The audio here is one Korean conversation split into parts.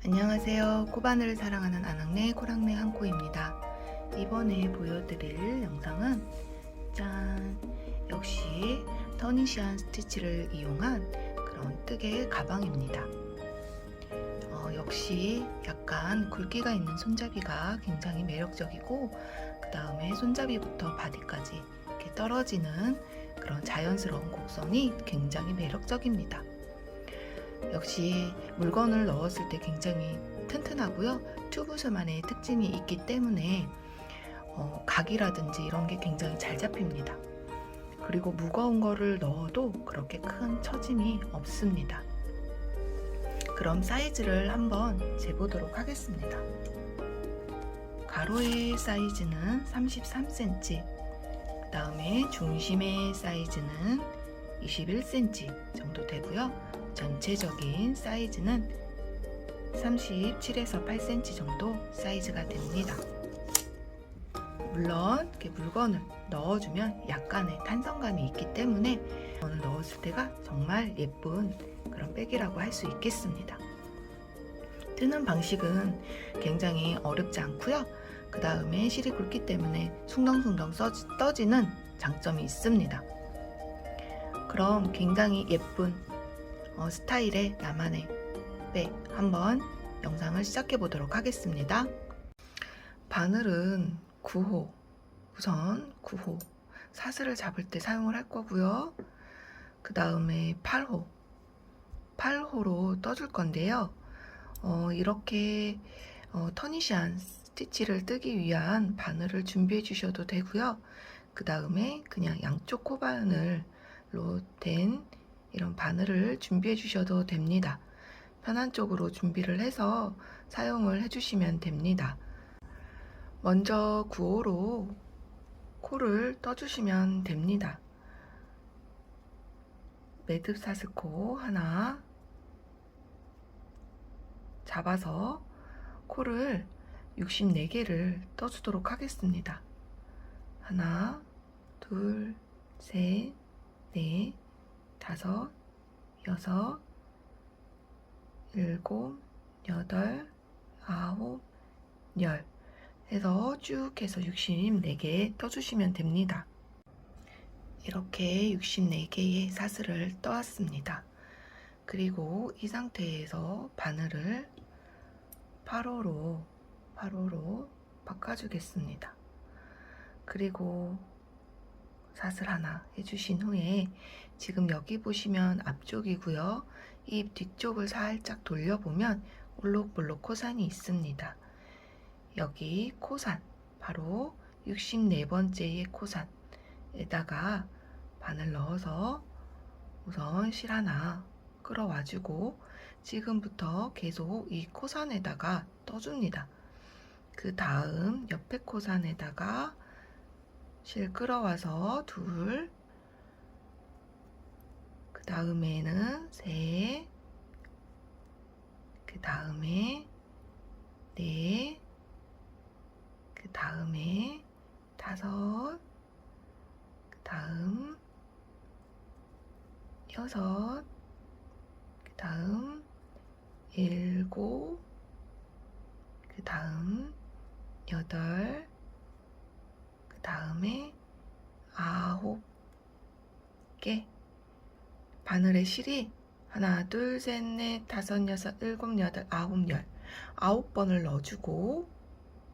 안녕하세요. 코바늘을 사랑하는 아낙네 코랑네 한코입니다. 이번에 보여드릴 영상은 짠! 역시 터니시안 스티치를 이용한 그런 뜨개 가방입니다. 역시 약간 굵기가 있는 손잡이가 굉장히 매력적이고, 그 다음에 손잡이부터 바디까지 이렇게 떨어지는 그런 자연스러운 곡선이 굉장히 매력적입니다. 역시 물건을 넣었을 때 굉장히 튼튼하고요. 튜브스만의 특징이 있기 때문에 각이라든지 이런 게 굉장히 잘 잡힙니다. 그리고 무거운 거를 넣어도 그렇게 큰 처짐이 없습니다. 그럼 사이즈를 한번 재보도록 하겠습니다. 가로의 사이즈는 33cm, 그 다음에 중심의 사이즈는 21cm 정도 되고요. 전체적인 사이즈는 37에서 8cm 정도 사이즈가 됩니다. 물론 이렇게 물건을 넣어주면 약간의 탄성감이 있기 때문에 물건을 넣었을 때가 정말 예쁜 그런 백이라고 할 수 있겠습니다. 뜨는 방식은 굉장히 어렵지 않고요. 그 다음에 실이 굵기 때문에 숭덩숭덩 떠지는 장점이 있습니다. 그럼 굉장히 예쁜 스타일의 나만의 백 한번 영상을 시작해 보도록 하겠습니다. 바늘은 9호, 우선 9호 사슬을 잡을 때 사용을 할 거고요. 그 다음에 8호로 떠줄 건데요. 이렇게 터니시안 스티치를 뜨기 위한 바늘을 준비해 주셔도 되고요. 그 다음에 그냥 양쪽 코바늘로 된 이런 바늘을 준비해 주셔도 됩니다. 편한 쪽으로 준비를 해서 사용을 해주시면 됩니다. 먼저 9호로 코를 떠주시면 됩니다. 매듭 사슬코 하나 잡아서 코를 64개를 떠주도록 하겠습니다. 하나, 둘, 셋, 넷, 다섯, 여섯, 일곱, 여덟, 아홉, 열 해서 쭉 해서 64개 떠주시면 됩니다. 이렇게 64개의 사슬을 떠왔습니다. 그리고 이 상태에서 바늘을 8호로 바꿔주겠습니다. 그리고 사슬 하나 해주신 후에 지금 여기 보시면 앞쪽이고요. 이 뒤쪽을 살짝 돌려보면 올록볼록 코산이 있습니다. 여기 코산, 바로 64번째의 코산에다가 바늘 넣어서 우선 실 하나 끌어와주고 지금부터 계속 이 코산에다가 떠줍니다. 그 다음 옆에 코산에다가 실 끌어와서 둘, 그 다음에는 셋, 그 다음에 넷, 그 다음에 다섯, 그 다음 여섯, 그 다음 일곱, 그 다음 여덟, 그 다음에 9개. 바늘의 실이 하나, 둘, 셋, 넷, 다섯, 여섯, 일곱, 여덟, 아홉, 열 9번을 넣어주고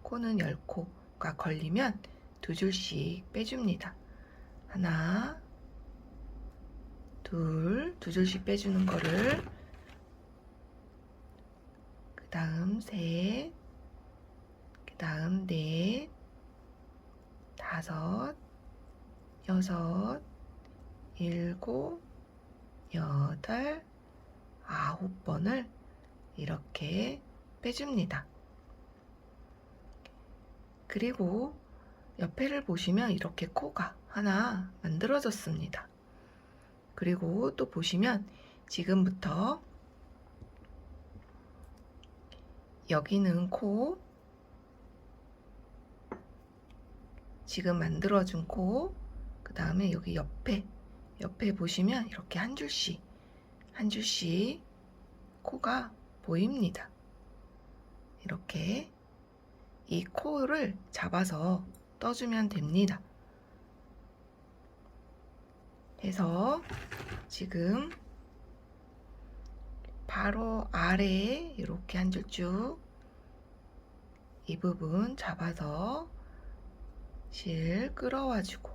코는 10코가 걸리면 두 줄씩 빼줍니다. 하나, 둘, 두 줄씩 빼주는 거를 그 다음 셋, 그 다음 넷, 다섯, 여섯, 일곱, 여덟, 9번을 이렇게 빼줍니다. 그리고 옆에를 보시면 이렇게 코가 하나 만들어졌습니다. 그리고 또 보시면 지금부터 여기는 코, 지금 만들어준 코, 그 다음에 여기 옆에 보시면 이렇게 한 줄씩 코가 보입니다. 이렇게 이 코를 잡아서 떠주면 됩니다. 해서 지금 바로 아래에 이렇게 한 줄 쭉 이 부분 잡아서 실 끌어와주고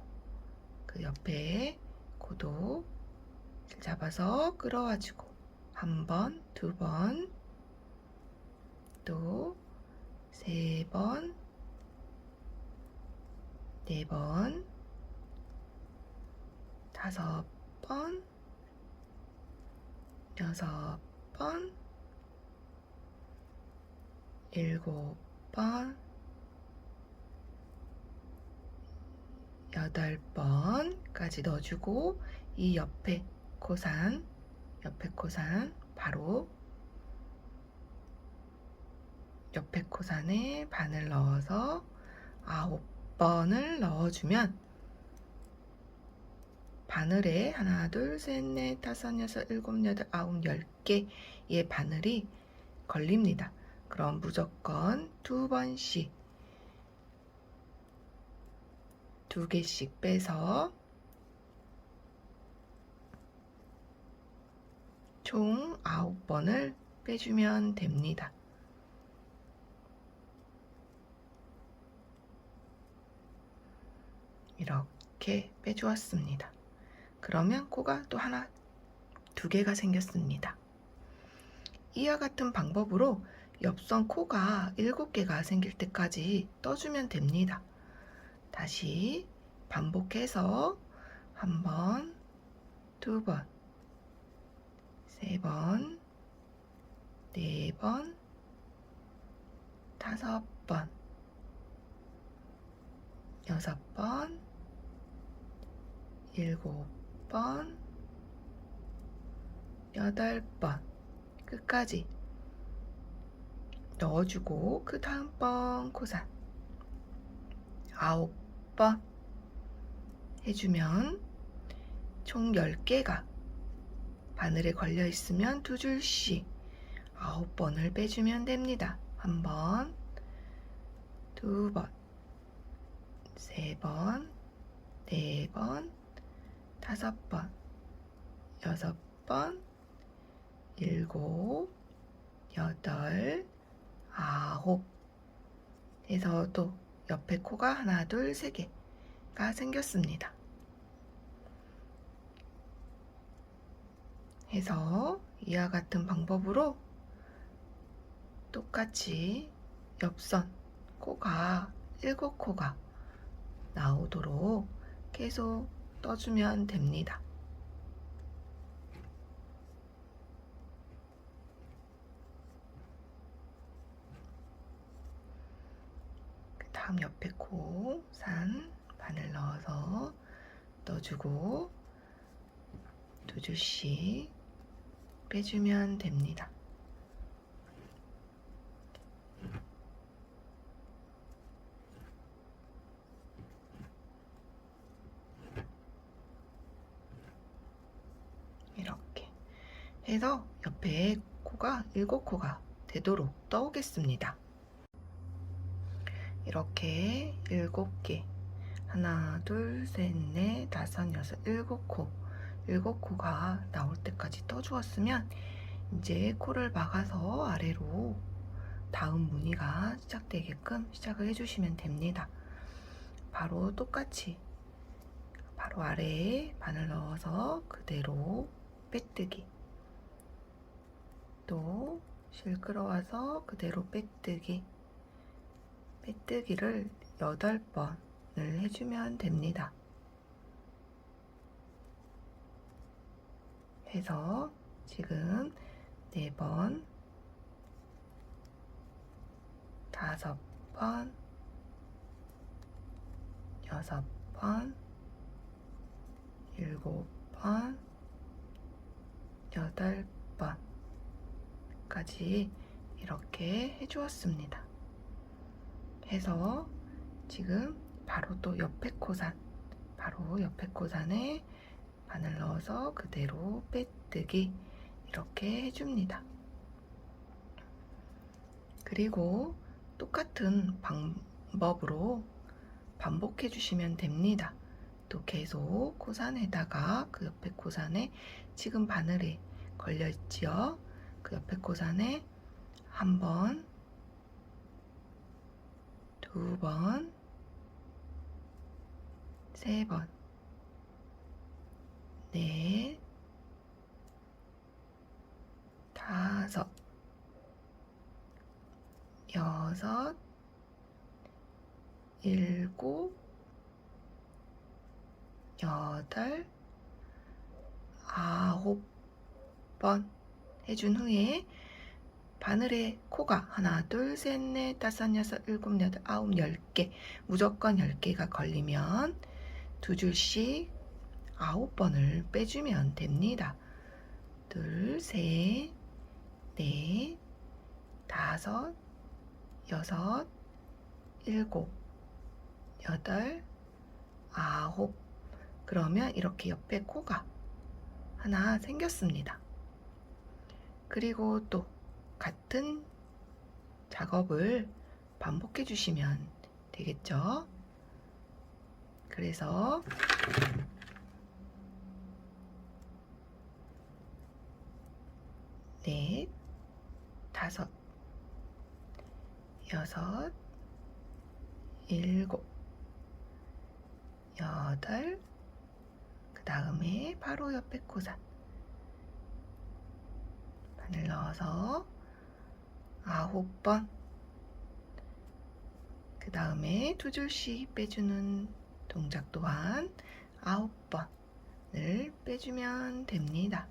그 옆에 코도 실 잡아서 끌어와주고 한 번, 두 번, 또 세 번, 네 번, 다섯 번, 여섯 번, 일곱 번, 여덟 번까지 넣어주고 이 옆에 코산 바로 옆에 코산에 바늘 넣어서 9번을 넣어주면 바늘에 하나, 둘, 셋, 넷, 다섯, 여섯, 일곱, 여덟, 아홉, 10개의 바늘이 걸립니다. 그럼 무조건 2번씩 2개씩 빼서 총 9번을 빼주면 됩니다. 이렇게 빼주었습니다. 그러면 코가 또 하나, 2개가 생겼습니다. 이와 같은 방법으로 옆선 코가 7개가 생길 때까지 떠주면 됩니다. 다시 반복해서 한 번, 두 번, 세 번, 네 번, 다섯 번, 여섯 번, 일곱 번, 여덟 번 끝까지 넣어주고 그 다음번 코산 9번 해주면 총 10개가 바늘에 걸려 있으면 2줄씩 9번을 빼주면 됩니다. 한 번, 두 번, 세 번, 네 번, 다섯 번, 여섯 번, 일곱, 여덟, 아홉 해서 또 옆에 코가 하나, 둘, 세 개가 생겼습니다. 해서 이와 같은 방법으로 똑같이 옆선 코가 7코가 나오도록 계속 떠주면 됩니다. 그 다음 옆에 코 산 바늘 넣어서 넣어주고 2줄씩 빼주면 됩니다. 이렇게 해서 옆에 코가 7코가 되도록 떠오겠습니다. 이렇게 7개 하나, 둘, 셋, 넷, 다섯, 여섯, 7코 7코가 나올 때까지 떠주었으면 이제 코를 박아서 아래로 다음 무늬가 시작되게끔 시작을 해주시면 됩니다. 바로 똑같이 바로 아래에 바늘 넣어서 그대로 빼뜨기, 또 실 끌어와서 그대로 빼뜨기, 빼뜨기를 8번을 해주면 됩니다. 해서 지금 4번, 5번, 6번, 7번, 8번까지 이렇게 해주었습니다. 해서 지금 바로 또 옆에 코산, 바로 옆에 코산에 바늘 넣어서 그대로 빼뜨기 이렇게 해줍니다. 그리고 똑같은 방법으로 반복해 주시면 됩니다. 또 계속 코산에다가 그 옆에 코산에 지금 바늘에 걸려 있지요. 그 옆에 코산에 한 번, 두 번, 세 번, 넷, 다섯, 여섯, 일곱, 여덟, 아홉 번 해준 후에 바늘에 코가 하나, 둘, 셋, 넷, 다섯, 여섯, 일곱, 여덟, 아홉, 10개 무조건 10개가 걸리면 두 줄씩 9번을 빼주면 됩니다. 둘, 셋, 넷, 다섯, 여섯, 일곱, 여덟, 아홉. 그러면 이렇게 옆에 코가 하나 생겼습니다. 그리고 또 같은 작업을 반복해 주시면 되겠죠? 그래서 넷, 다섯, 여섯, 일곱, 여덟, 그 다음에 바로 옆에 코산 바늘 넣어서 9번, 그 다음에 두 줄씩 빼주는 동작 또한 9번을 빼주면 됩니다.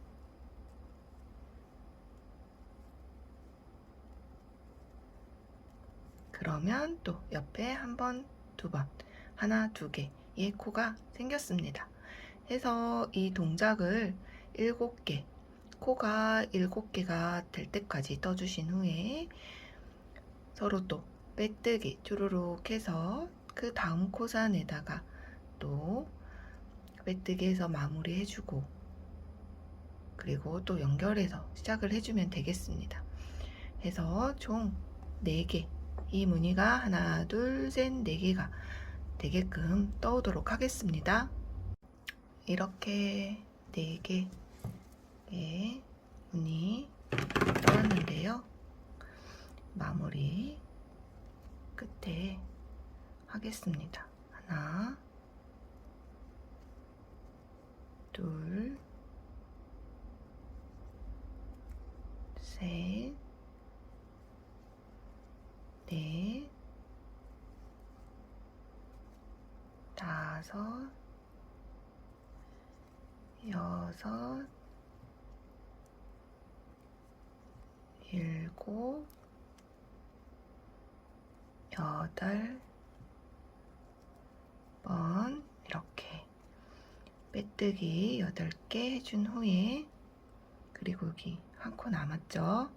그러면 또 옆에 한 번, 두 번, 하나, 두 개의 코가 생겼습니다. 해서 이 동작을 7개, 코가 7개가 될 때까지 떠주신 후에 서로 또 빼뜨기 주르륵 해서 그 다음 코산에다가 또 빼뜨기 해서 마무리 해주고, 그리고 또 연결해서 시작을 해주면 되겠습니다. 해서 총 4개, 이 무늬가 하나, 둘, 셋, 4개가 되게끔 떠오도록 하겠습니다. 이렇게 4개의 무늬 떠왔는데요. 마무리 끝에 하겠습니다. 하나, 둘, 셋, 넷, 다섯, 여섯, 일곱, 여덟 번 이렇게 빼뜨기 8개 해준 후에, 그리고 여기 한 코 남았죠?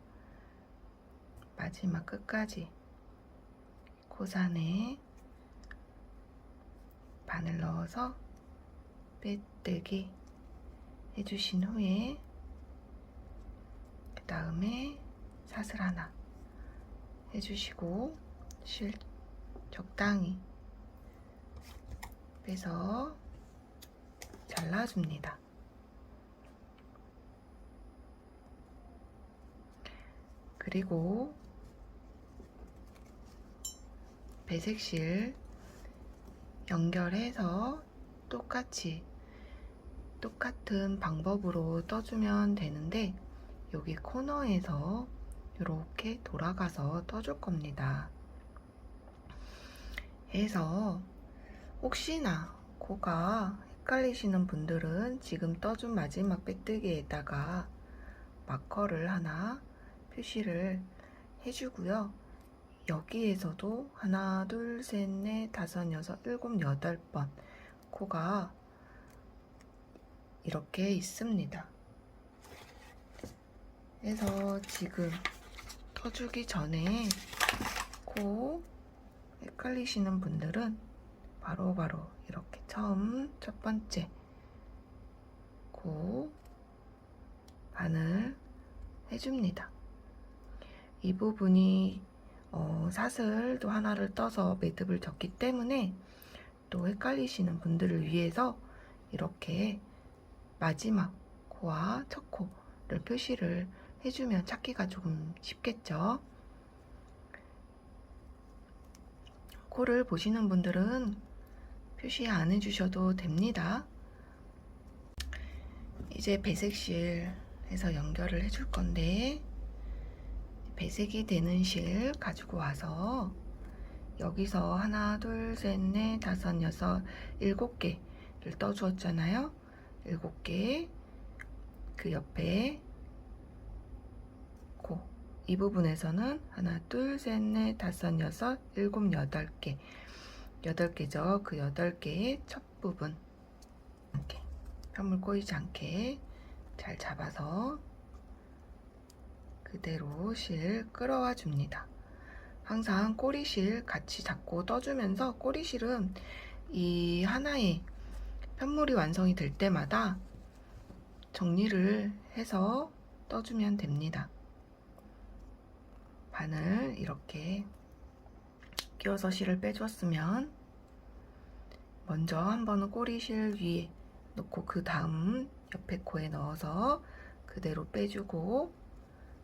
마지막 끝까지 코산에 바늘 넣어서 빼뜨기 해주신 후에 그 다음에 사슬 하나 해주시고 적당히 빼서 잘라줍니다. 그리고 배색실 연결해서 똑같은 방법으로 떠주면 되는데, 여기 코너에서 이렇게 돌아가서 떠줄 겁니다. 해서 혹시나 코가 헷갈리시는 분들은 지금 떠준 마지막 빼뜨기에다가 마커를 하나 표시를 해주고요. 여기에서도 하나, 둘, 셋, 넷, 다섯, 여섯, 일곱, 8번 코가 이렇게 있습니다. 그래서 지금 떠주기 전에 코 헷갈리시는 분들은 바로바로 이렇게 처음 첫 번째 코 바늘 해줍니다. 이 부분이 사슬도 하나를 떠서 매듭을 졌기 때문에 또 헷갈리시는 분들을 위해서 이렇게 마지막 코와 첫 코를 표시를 해주면 찾기가 조금 쉽겠죠. 코를 보시는 분들은 표시 안 해주셔도 됩니다. 이제 배색실에서 연결을 해줄 건데, 배색이 되는 실 가지고 와서 여기서 하나, 둘, 셋, 넷, 다섯, 여섯, 7개를 떠주었잖아요. 7개, 그 옆에 코, 이 부분에서는 하나, 둘, 셋, 넷, 다섯, 여섯, 7, 8개, 8개죠. 그 8개의 첫 부분 이렇게 편물 꼬이지 않게 잘 잡아서 그대로 실 끌어와 줍니다. 항상 꼬리실 같이 잡고 떠주면서, 꼬리실은 이 하나의 편물이 완성이 될 때마다 정리를 해서 떠주면 됩니다. 바늘 이렇게 끼워서 실을 빼주었으면 먼저 한 번은 꼬리실 위에 놓고 그 다음 옆에 코에 넣어서 그대로 빼주고,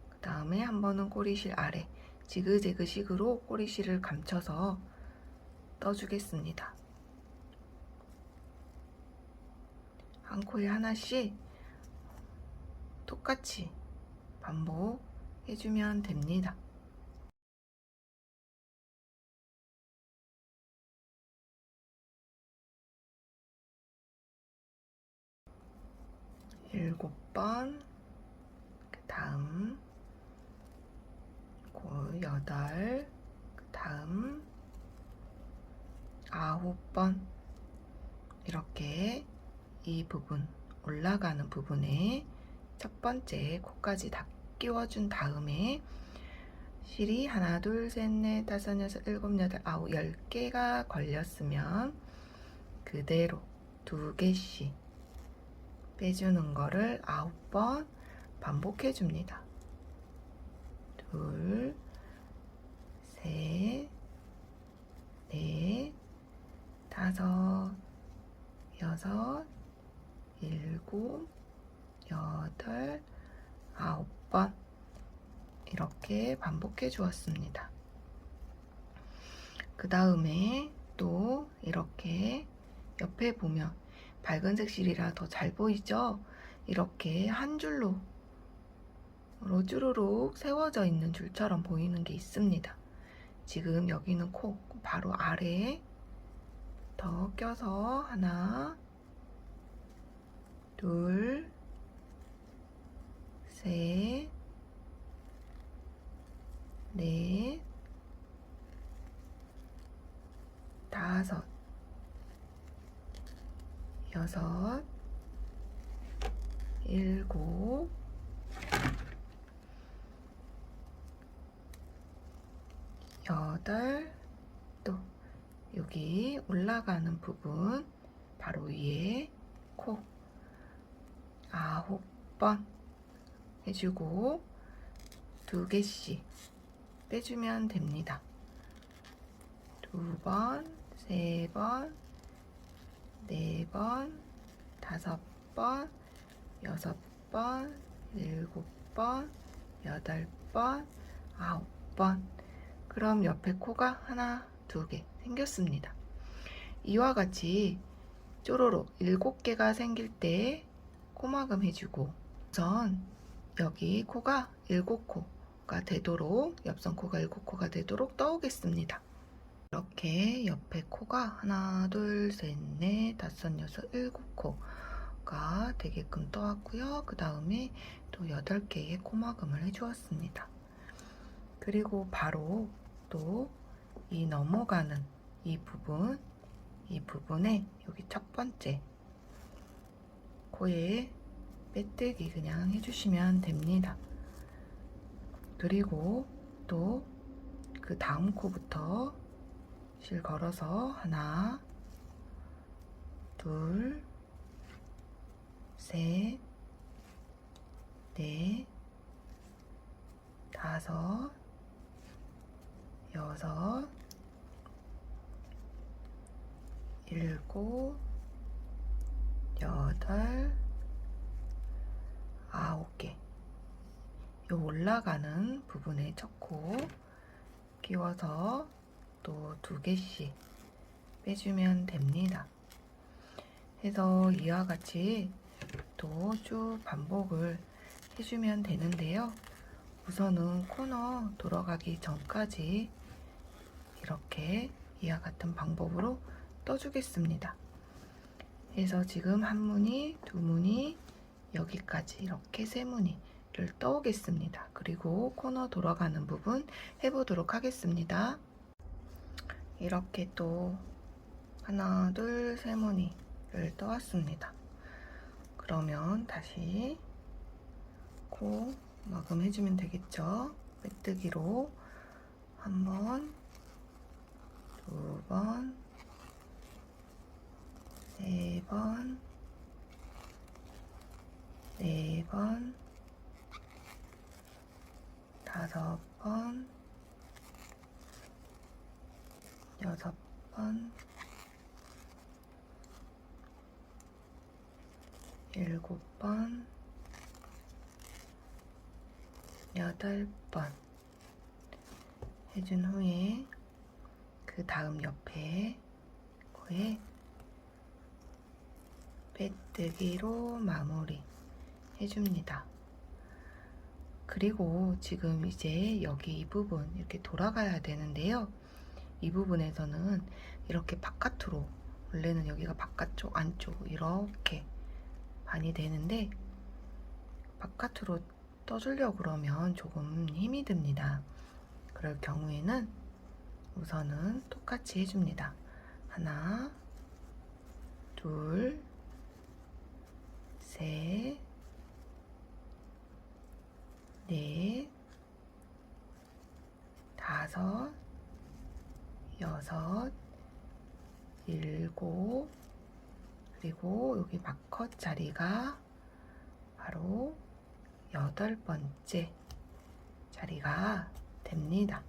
그 다음에 한 번은 꼬리실 아래 지그재그 식으로 꼬리실을 감춰서 떠주겠습니다. 한 코에 하나씩 똑같이 반복해주면 됩니다. 일곱 번, 그 다음 코 8, 그 다음 9번, 이렇게 이 부분 올라가는 부분에 첫 번째 코까지 다 끼워준 다음에 실이 하나, 둘, 셋, 넷, 다섯, 여섯, 7, 8, 9, 10개가 걸렸으면 그대로 2개씩 빼주는 거를 9번 반복해 줍니다. 둘, 셋, 넷, 다섯, 여섯, 7, 8, 9번 이렇게 반복해 주었습니다. 그 다음에 또 이렇게 옆에 보면 밝은색 실이라 더 잘 보이죠? 이렇게 한 줄로 쭈루룩 세워져 있는 줄처럼 보이는 게 있습니다. 지금 여기는 코 바로 아래에 더 껴서 하나, 둘, 셋, 넷, 다섯, 여섯, 7, 8, 또 여기 올라가는 부분 바로 위에 코 9번 해주고 2개씩 빼주면 됩니다. 2번, 3번, 4번, 5번, 6번, 7번, 8번, 9번. 그럼 옆에 코가 하나, 2개 생겼습니다. 이와 같이 쪼로록 7개가 생길 때 코막음 해주고, 우선 여기 코가 7코가 되도록, 옆선 코가 7코가 되도록 떠오겠습니다. 이렇게 옆에 코가 하나, 둘, 셋, 넷, 다섯, 여섯, 7코가 되게끔 떠왔고요. 그 다음에 또 8개의 코막음을 해주었습니다. 그리고 바로 또 이 넘어가는 이 부분에 여기 첫 번째 코에 빼뜨기 그냥 해주시면 됩니다. 그리고 또 그 다음 코부터 실 걸어서 하나, 둘, 셋, 넷, 다섯, 일곱, 여덟, 9개. 요 올라가는 부분에 첫 코 끼워서 또 2개씩 빼주면 됩니다. 해서 이와 같이 또 쭉 반복을 해주면 되는데요. 우선은 코너 돌아가기 전까지 이렇게 이와 같은 방법으로 떠주겠습니다. 그래서 지금 한 무늬, 두 무늬, 여기까지 이렇게 세 무늬를 떠오겠습니다. 그리고 코너 돌아가는 부분 해보도록 하겠습니다. 이렇게 또 하나, 둘, 세 무늬를 떠왔습니다. 그러면 다시 코 마감해주면 되겠죠? 메뜨기로 한 번, 두 번, 세 번, 네 번, 5번, 6번, 7번, 8번 해준 후에 그 다음 옆에 코에 빼뜨기로 마무리 해줍니다. 그리고 지금 이제 여기 이 부분 이렇게 돌아가야 되는데요. 이 부분에서는 이렇게 바깥으로, 원래는 여기가 바깥쪽, 안쪽 이렇게 반이 되는데 바깥으로 떠주려고 그러면 조금 힘이 듭니다. 그럴 경우에는 우선은 똑같이 해줍니다. 하나, 둘, 셋, 넷, 5, 6, 7, 그리고 여기 마컷 자리가 바로 8번째 자리가 됩니다.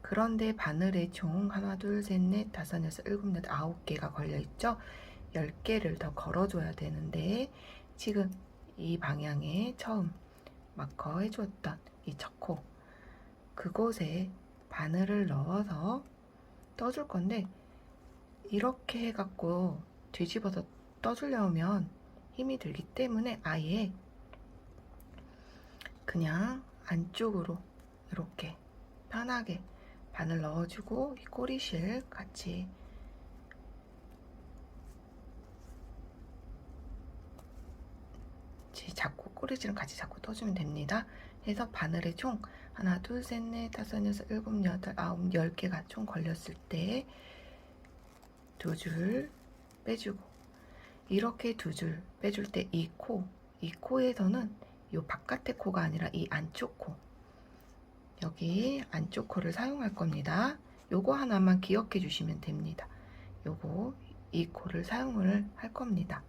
그런데 바늘에 총 하나, 둘, 셋, 넷, 다섯, 여섯, 일곱, 여덟, 9개가 걸려있죠? 10개를 더 걸어줘야 되는데 지금 이 방향에 처음 마커 해주었던 이 첫 코, 그곳에 바늘을 넣어서 떠줄 건데 이렇게 해갖고 뒤집어서 떠주려면 힘이 들기 때문에 아예 그냥 안쪽으로 이렇게 편하게 바늘 넣어주고 이 꼬리실 같이 잡고 꼬리실은 같이 잡고 떠주면 됩니다. 그래서 바늘에 총 하나, 둘, 셋, 넷, 다섯, 여섯, 일곱, 여덟, 9, 10개가 총 걸렸을 때 2줄 빼주고, 이렇게 2줄 빼줄 때 이 코에서는 이 바깥의 코가 아니라 이 안쪽 코, 여기 안쪽 코를 사용할 겁니다. 요거 하나만 기억해 주시면 됩니다. 요거 이 코를 사용을 할 겁니다.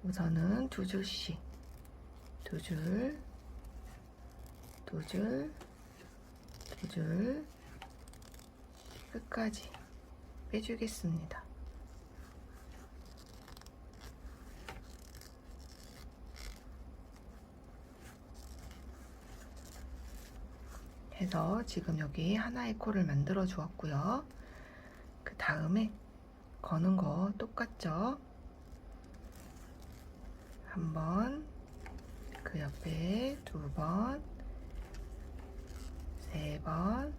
우선은 2줄씩 2줄 2줄 2줄 끝까지 빼주겠습니다. 해서 지금 여기 하나의 코를 만들어 주었고요. 그 다음에 거는 거 똑같죠? 한 번, 그 옆에 2번, 3번,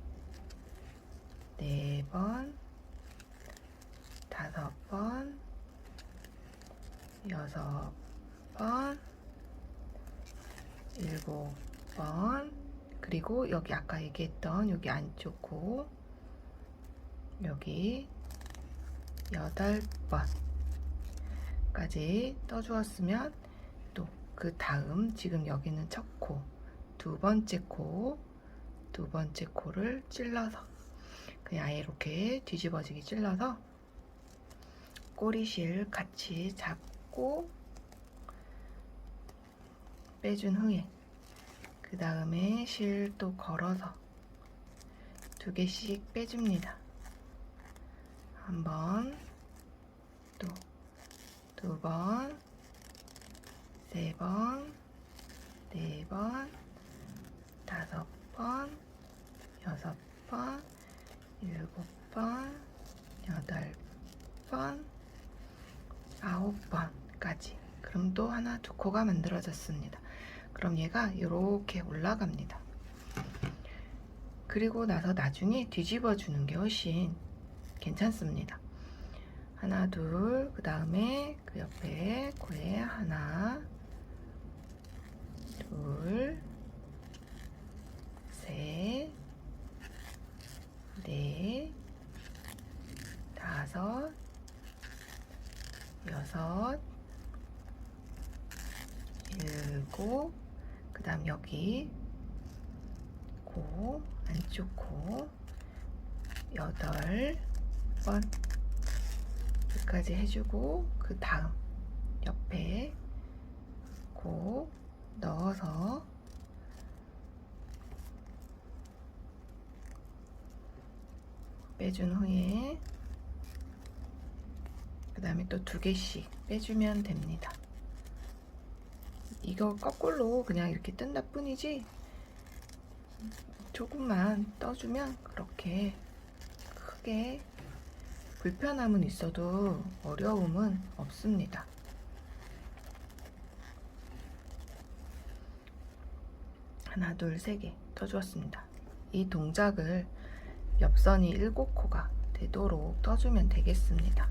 4번, 5번, 6번, 7번, 그리고 여기 아까 얘기했던 여기 안쪽 코, 여기 8번까지 떠주었으면 또 그 다음 지금 여기는 첫 코, 두 번째 코를 찔러서 그냥 아예 이렇게 뒤집어지게 찔러서 꼬리실 같이 잡고 빼준 후에 그 다음에 실 또 걸어서 2개씩 빼줍니다. 한 번, 2번, 3번, 4번, 5번, 6번, 7번, 8번, 9번까지. 그럼 또 하나 두 코가 만들어졌습니다. 그럼 얘가 이렇게 올라갑니다. 그리고 나서 나중에 뒤집어 주는 게 훨씬 괜찮습니다. 하나, 둘, 그 다음에 그 옆에 코에 하나, 둘, 셋, 넷, 다섯, 여섯, 일곱, 그 다음 여기 코, 안쪽 코 8번 여기까지 해주고, 그 다음 옆에 코 넣어서 빼준 후에 그 다음에 또 2개씩 빼주면 됩니다. 이거 거꾸로 그냥 이렇게 뜬다 뿐이지 조금만 떠주면 그렇게 크게 불편함은 있어도 어려움은 없습니다. 하나, 둘, 3개 떠주었습니다. 이 동작을 옆선이 7코가 되도록 떠주면 되겠습니다.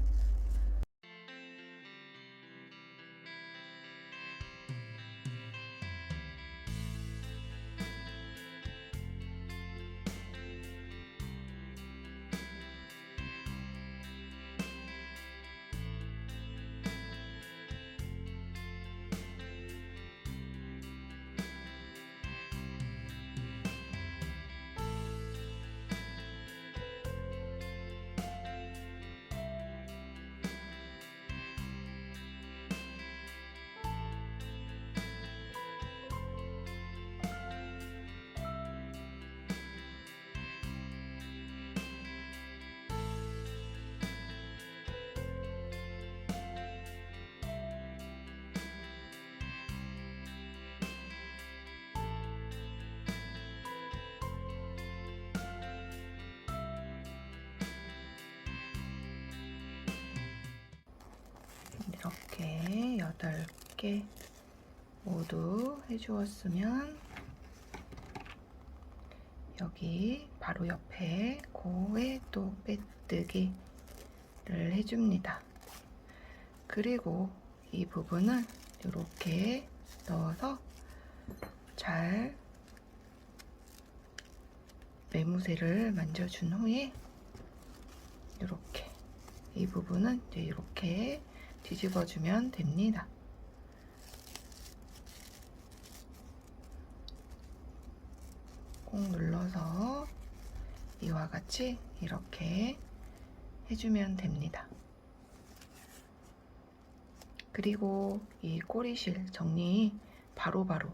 이렇게 8개 모두 해주었으면 여기 바로 옆에 코에 또 빼뜨기를 해줍니다. 그리고 이 부분을 이렇게 넣어서 잘 매무새를 만져준 후에 이렇게 이 부분은 이제 이렇게 뒤집어주면 됩니다. 꼭 눌러서 이와 같이 이렇게 해주면 됩니다. 그리고 이 꼬리실 정리 바로바로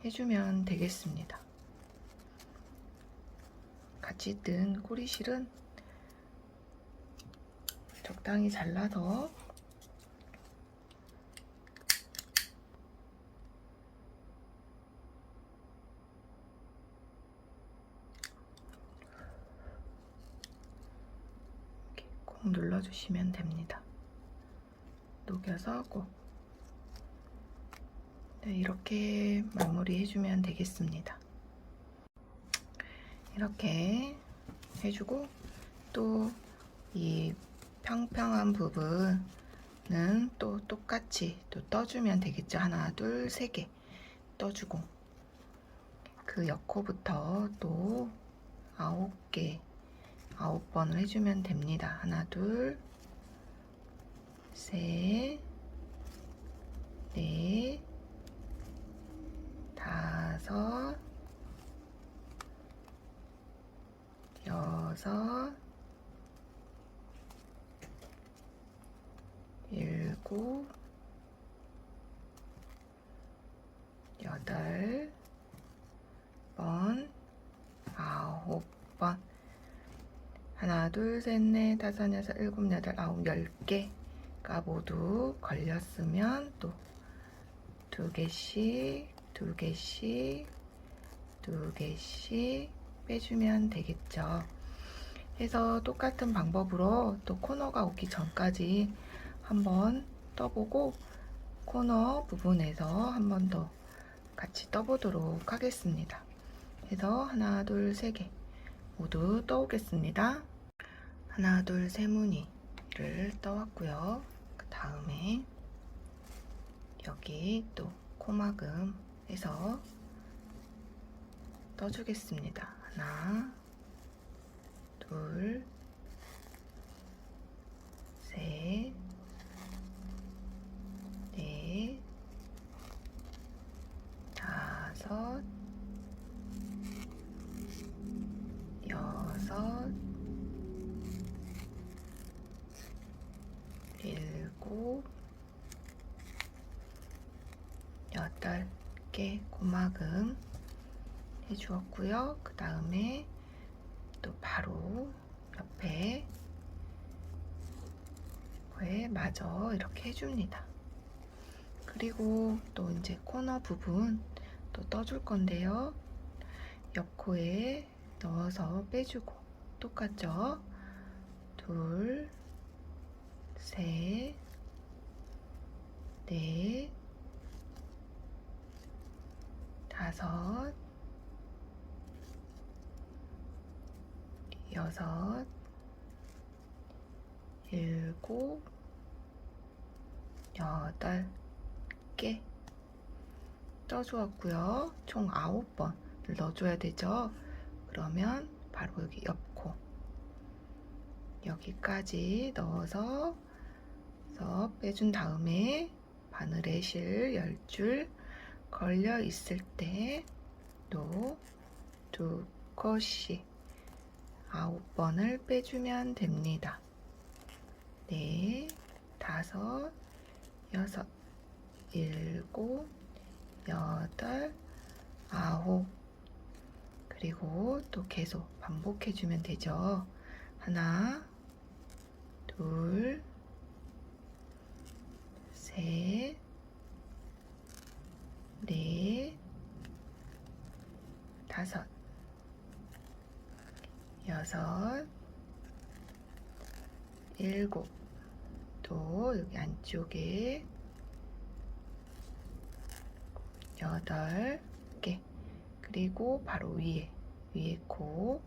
해주면 되겠습니다. 같이 뜬 꼬리실은 적당히 잘라서 이렇게 꼭 눌러주시면 됩니다. 녹여서 꼭 이렇게 마무리 해주면 되겠습니다. 이렇게 해주고 또 이 평평한 부분은 또 똑같이 또 떠주면 되겠죠. 하나, 둘, 3개 떠주고 그 옆코부터 또 9개 9번을 해주면 됩니다. 하나, 둘, 셋, 넷, 5, 6, 7, 8번, 9번. 하나, 둘, 셋, 넷, 다섯, 여섯, 일곱, 여덟, 아홉, 10개 모두 걸렸으면 또 2개씩, 2개씩, 2개씩 빼주면 되겠죠. 해서 똑같은 방법으로 또 코너가 오기 전까지 한번 떠보고 코너 부분에서 한 번 더 같이 떠보도록 하겠습니다. 해서 하나, 둘, 세 개 모두 떠오겠습니다. 하나, 둘, 세 무늬를 떠왔고요. 그 다음에 여기 또 코막음 해서 떠주겠습니다. 하나, 둘, 셋, 넷, 다섯, 여섯, 일곱, 8개 고막음 해주었고요. 그 다음에 또 바로 옆에 거에 마저 이렇게 해줍니다. 그리고 또 이제 코너 부분 또 떠줄 건데요. 옆코에 넣어서 빼주고 똑같죠? 둘, 셋, 넷, 다섯, 여섯, 일곱, 8개 떠주었고요. 총 9번을 넣어줘야 되죠. 그러면 바로 여기 옆코 여기까지 넣어서 빼준 다음에 바늘에 실 10줄 걸려 있을 때 또 2컷씩 9번을 빼주면 됩니다. 네, 5, 6, 7, 8, 9 그리고 또 계속 반복해주면 되죠. 하나, 둘, 셋, 넷, 다섯, 여섯, 일곱, 또 여기 안쪽에 8개 그리고 바로 위에 코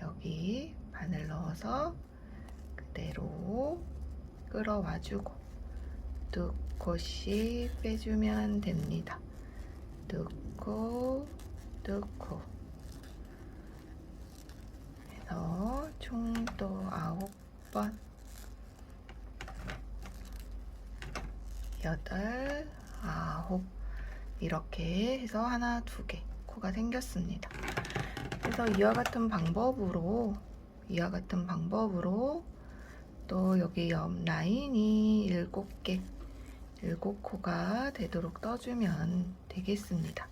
여기 바늘 넣어서 그대로 끌어와주고 2코씩 빼주면 됩니다. 2코, 2코 해서 총 또 9번 8, 9 이렇게 해서 하나, 2개 코가 생겼습니다. 그래서 이와 같은 방법으로 또 여기 옆 라인이 7개 7코가 되도록 떠주면 되겠습니다.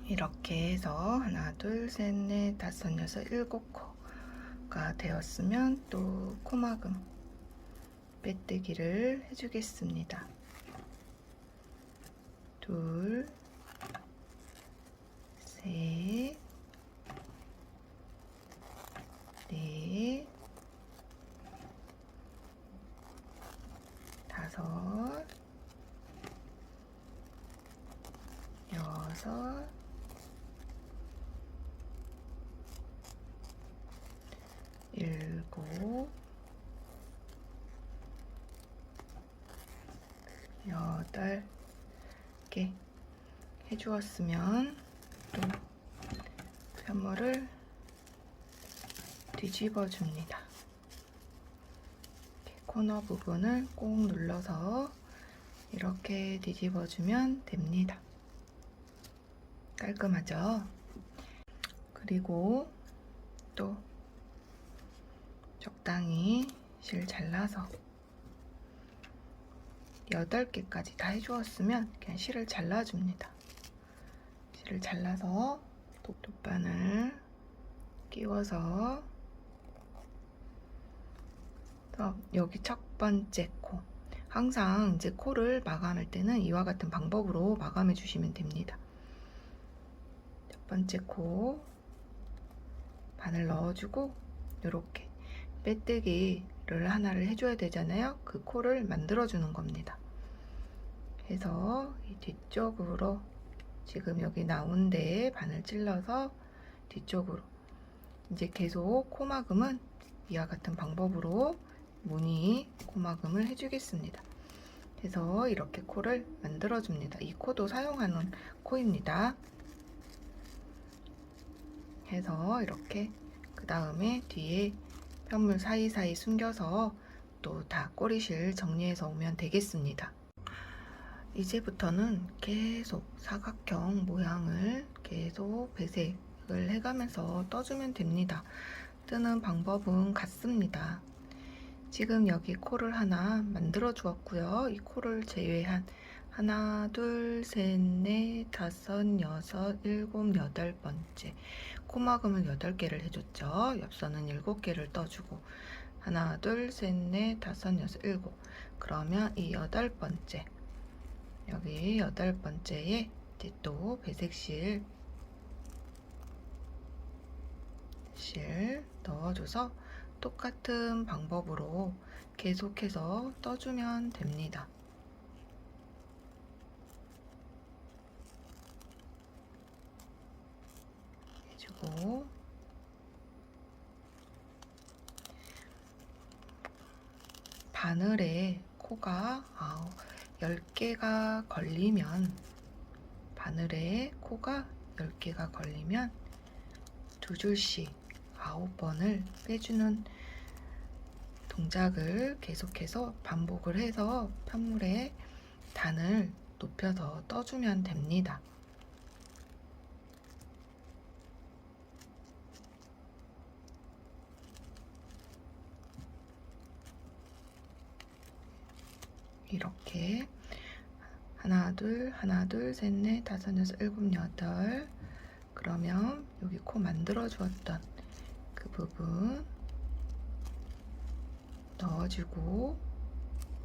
이렇게 해서 하나, 둘, 셋, 넷, 다섯, 여섯, 7코가 되었으면 또 코막음 빼뜨기를 해주겠습니다. 둘, 셋, 넷, 다섯, 6, 7, 8개 해주었으면 또 편물을 뒤집어 줍니다. 코너 부분을 꼭 눌러서 이렇게 뒤집어 주면 됩니다. 깔끔하죠? 그리고 또 적당히 실 잘라서 8개까지 다 해주었으면 그냥 실을 잘라줍니다. 실을 잘라서 돗바늘 끼워서 여기 첫 번째 코, 항상 이제 코를 마감할 때는 이와 같은 방법으로 마감해 주시면 됩니다. 첫 번째 코 바늘 넣어주고 이렇게 빼뜨기를 하나를 해줘야 되잖아요. 그 코를 만들어 주는 겁니다. 해서 이 뒤쪽으로 지금 여기 나온 데에 바늘 찔러서 뒤쪽으로 이제 계속 코막음은 이와 같은 방법으로 무늬 코막음을 해주겠습니다. 그래서 이렇게 코를 만들어 줍니다. 이 코도 사용하는 코입니다. 해서 이렇게 그 다음에 뒤에 편물 사이사이 숨겨서 또 다 꼬리실 정리해서 오면 되겠습니다. 이제부터는 계속 사각형 모양을 계속 배색을 해가면서 떠주면 됩니다. 뜨는 방법은 같습니다. 지금 여기 코를 하나 만들어 주었고요. 이 코를 제외한 하나, 둘, 셋, 넷, 다섯, 여섯, 일곱, 8번째 코막음을 8개를 해줬죠. 옆선은 7개를 떠주고 하나, 둘, 셋, 넷, 다섯, 여섯, 일곱. 그러면 이 8번째 여기 8번째에 이제 또 배색실 넣어줘서 똑같은 방법으로 계속해서 떠주면 됩니다. 해주고 바늘에 코가 10개가 걸리면 바늘에 코가 10개가 걸리면 2줄씩 9번을 빼주는 동작을 계속해서 반복을 해서 편물의 단을 높여서 떠주면 됩니다. 이렇게 하나 둘 셋 넷 다섯 여섯 일곱 여덟. 그러면 여기 코 만들어 주었던 그 부분 넣어주고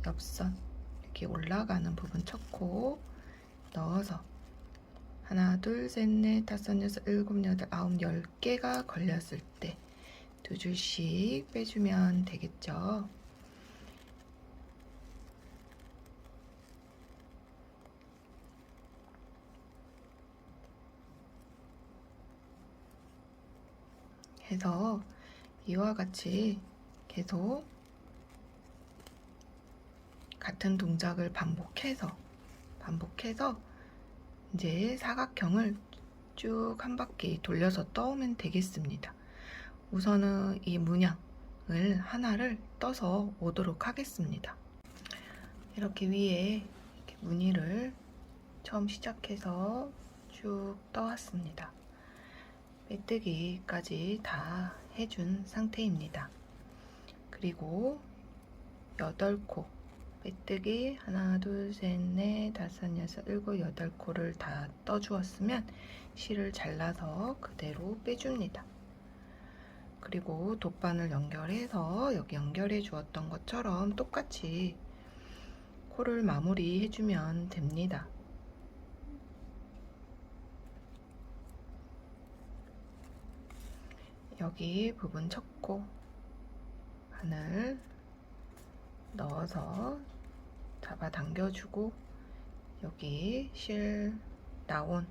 옆선 이렇게 올라가는 부분 첫 코 넣어서 하나 둘 셋 넷 다섯 여섯 일곱 여덟 아홉 10개가 걸렸을 때 2줄씩 빼주면 되겠죠. 해서 이와 같이 계속 같은 동작을 반복해서 이제 사각형을 쭉 한 바퀴 돌려서 떠오면 되겠습니다. 우선은 이 문양을 하나를 떠서 오도록 하겠습니다. 이렇게 위에 이렇게 무늬를 처음 시작해서 쭉 떠왔습니다. 빼뜨기까지 다 해준 상태입니다. 그리고 8코 빼뜨기 하나 둘 셋 넷 다섯 여섯 일곱 8코를 다 떠주었으면 실을 잘라서 그대로 빼줍니다. 그리고 돗바늘 연결해서 여기 연결해 주었던 것처럼 똑같이 코를 마무리 해주면 됩니다. 여기 부분 첫 코 바늘 넣어서 잡아 당겨주고 여기 실 나온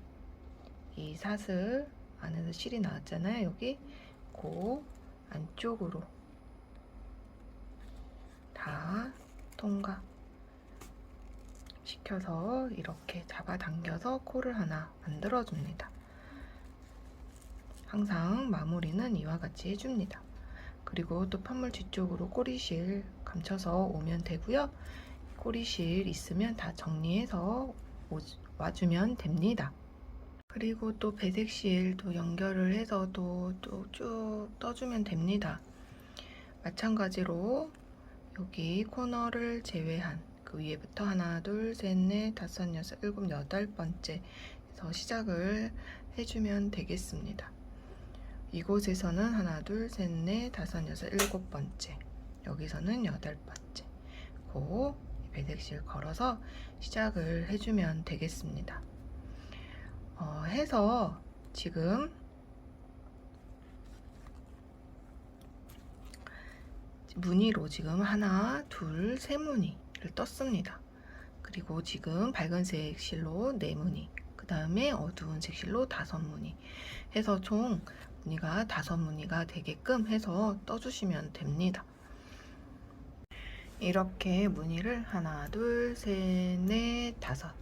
이 사슬 안에서 실이 나왔잖아요. 여기 그 안쪽으로 다 통과 시켜서 이렇게 잡아당겨서 코를 하나 만들어 줍니다. 항상 마무리는 이와 같이 해줍니다. 그리고 또 판물 뒤쪽으로 꼬리실 감춰서 오면 되고요. 꼬리실 있으면 다 정리해서 와주면 됩니다. 그리고 또 배색실도 연결을 해서 또 쭉 떠주면 됩니다. 마찬가지로 여기 코너를 제외한 그 위에부터 하나, 둘, 셋, 넷, 다섯, 여섯, 일곱, 여덟 번째에서 시작을 해주면 되겠습니다. 이곳에서는 하나, 둘, 셋, 넷, 다섯, 여섯, 일곱 번째, 여기서는 여덟 번째. 그 배색실 걸어서 시작을 해주면 되겠습니다. 해서 지금 무늬로 지금 하나, 둘, 세 무늬를 떴습니다. 그리고 지금 밝은색 실로 네 무늬, 그 다음에 어두운 색 실로 다섯 무늬 해서 총 무늬가 다섯 무늬가 되게끔 해서 떠주시면 됩니다. 이렇게 무늬를 하나, 둘, 셋, 넷, 다섯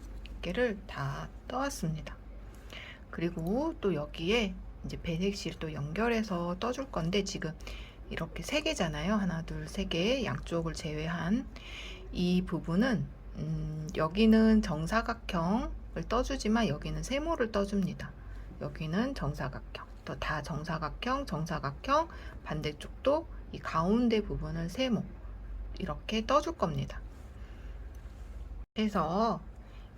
개를 다 떠왔습니다. 그리고 또 여기에 이제 배색실 또 연결해서 떠줄 건데 지금 이렇게 세 개잖아요. 하나, 둘, 세 개 양쪽을 제외한 이 부분은 여기는 정사각형을 떠주지만 여기는 세모를 떠줍니다. 여기는 정사각형, 또 다 정사각형, 정사각형, 반대쪽도 이 가운데 부분을 세모 이렇게 떠줄 겁니다. 그래서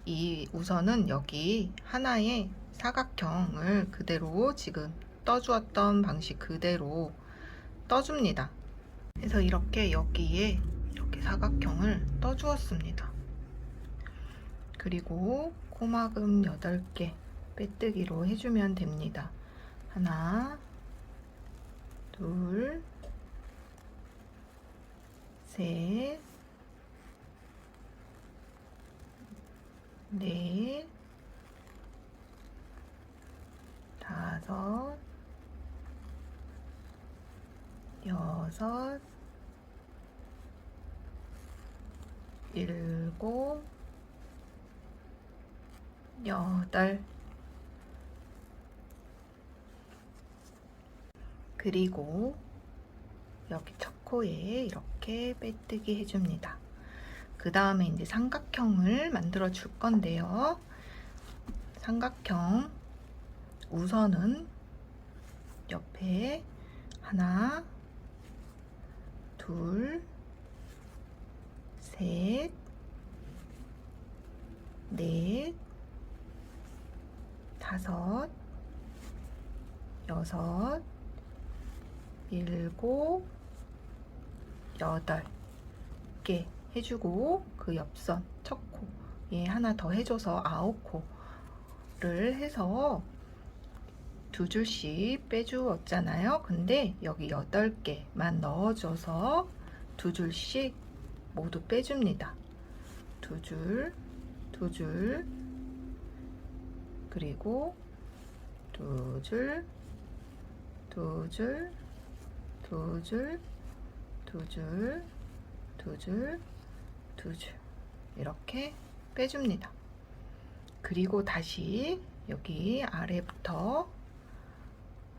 이 우선은 여기 하나의 사각형을 그대로 지금 떠주었던 방식 그대로 떠줍니다. 그래서 이렇게 여기에 이렇게 사각형을 떠주었습니다. 그리고 코막음 8개 빼뜨기로 해주면 됩니다. 하나, 둘, 셋, 넷, 다섯, 여섯, 일곱, 여덟. 그리고 여기 첫 코에 이렇게 빼뜨기 해줍니다. 그 다음에 이제 삼각형을 만들어 줄 건데요. 삼각형 우선은 옆에 하나, 둘, 셋, 넷, 다섯, 여섯, 일곱, 여덟 개 해주고 그 옆선 첫 코에 하나 더 해줘서 9코를 해서 두 줄씩 빼주었잖아요. 근데 여기 8개만 넣어줘서 두 줄씩 모두 빼줍니다. 두 줄, 두 줄, 그리고 두 줄, 두 줄, 두 줄, 두 줄, 두 줄, 두 줄 이렇게 빼줍니다. 그리고 다시 여기 아래부터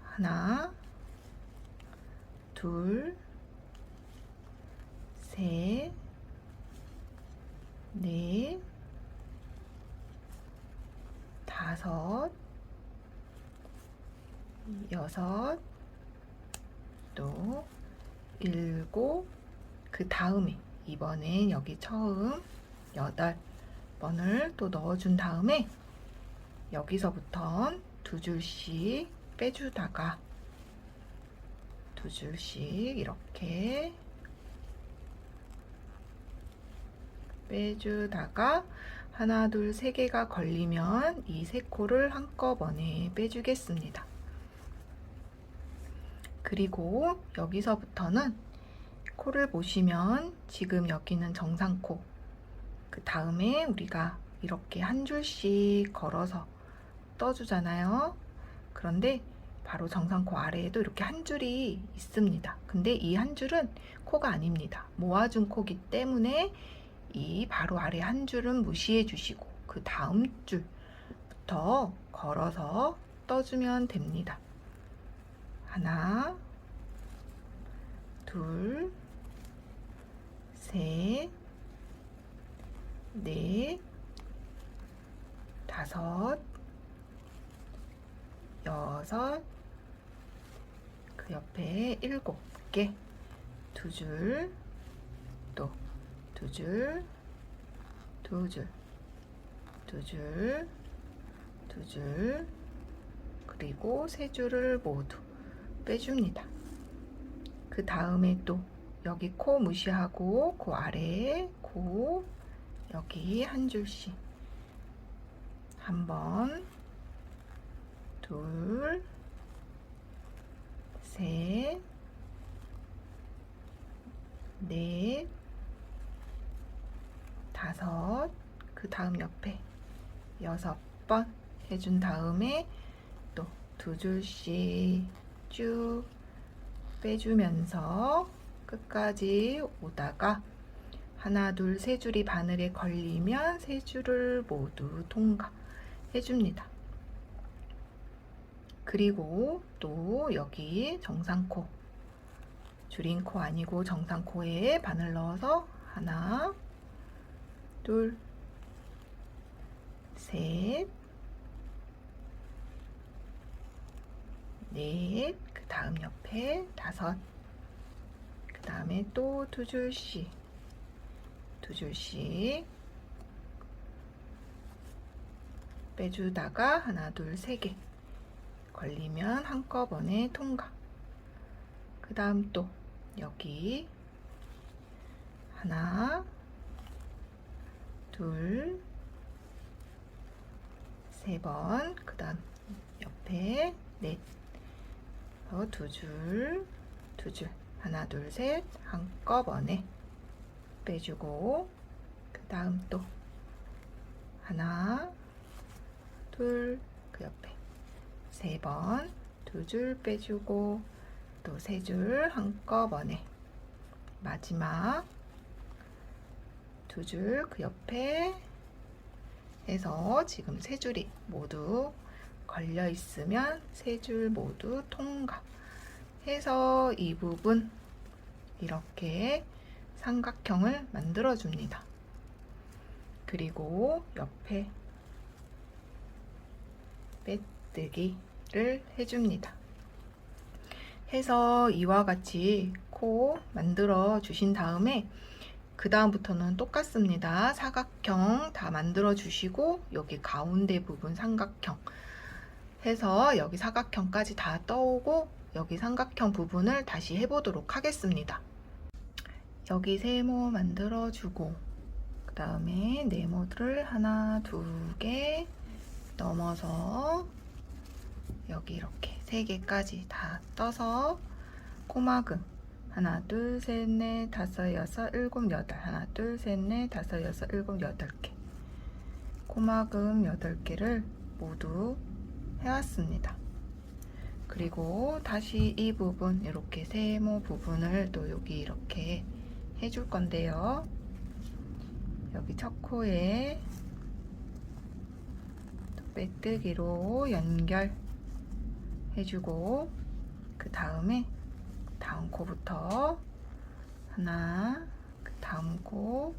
하나, 둘, 셋, 넷, 다섯, 여섯, 또 일곱, 그 다음에 이번엔 여기 처음 8번을 또 넣어준 다음에 여기서부터 두 줄씩 빼주다가 두 줄씩 이렇게 빼주다가 하나, 둘, 세 개가 걸리면 이 세 코를 한꺼번에 빼주겠습니다. 그리고 여기서부터는 코를 보시면 지금 여기는 정상코, 그 다음에 우리가 이렇게 한 줄씩 걸어서 떠주잖아요. 그런데 바로 정상코 아래에도 이렇게 한 줄이 있습니다. 근데 이 한 줄은 코가 아닙니다. 모아준 코기 때문에 이 바로 아래 한 줄은 무시해 주시고 그 다음 줄부터 걸어서 떠주면 됩니다. 하나, 둘, 셋, 넷, 다섯, 여섯, 그 옆에 7개, 두 줄, 또 두 줄, 두 줄, 두 줄, 두 줄, 그리고 세 줄을 모두 빼줍니다. 그 다음에 또 여기 코 무시하고 그 아래에 코 여기 한 줄씩 한 번, 둘, 셋, 넷, 다섯, 그 다음 옆에 6번 해준 다음에 또 두 줄씩 쭉 빼주면서 끝까지 오다가 하나, 둘, 세 줄이 바늘에 걸리면 세 줄을 모두 통과해줍니다. 그리고 또 여기 정상코, 줄인 코 아니고 정상코에 바늘 넣어서 하나, 둘, 셋, 넷, 그 다음 옆에 다섯, 그 다음에 또 두 줄씩 빼주다가 하나, 둘, 세 개 걸리면 한꺼번에 통과. 그 다음 또 여기 하나, 둘, 세 번, 그 다음 옆에 넷, 두 줄, 하나, 둘, 셋, 한꺼번에 빼주고, 그 다음 또 하나, 둘, 그 옆에 세 번, 두 줄 빼주고, 또 세 줄 한꺼번에 마지막 두 줄 그 옆에 해서 지금 세 줄이 모두 걸려 있으면 세 줄 모두 통과 해서 이 부분 이렇게 삼각형을 만들어 줍니다. 그리고 옆에 빼뜨기를 해줍니다. 해서 이와 같이 코 만들어 주신 다음에 그 다음부터는 똑같습니다. 사각형 다 만들어 주시고 여기 가운데 부분 삼각형 해서 여기 사각형까지 다 떠오고 여기 삼각형 부분을 다시 해보도록 하겠습니다. 여기 세모 만들어 주고 그 다음에 네모들을 하나, 두 개 넘어서 여기 이렇게 3개까지 다 떠서 코막음 하나, 둘, 셋, 넷, 다섯, 여섯, 일곱, 여덟 하나, 둘, 셋, 넷, 다섯, 여섯, 일곱, 8개 코막음 8개를 모두 해왔습니다. 그리고 다시 이 부분 이렇게 세모 부분을 또 여기 이렇게 해줄 건데요. 여기 첫 코에 빼뜨기로 연결 해주고 그 다음에 다음 코부터 하나, 그 다음 코,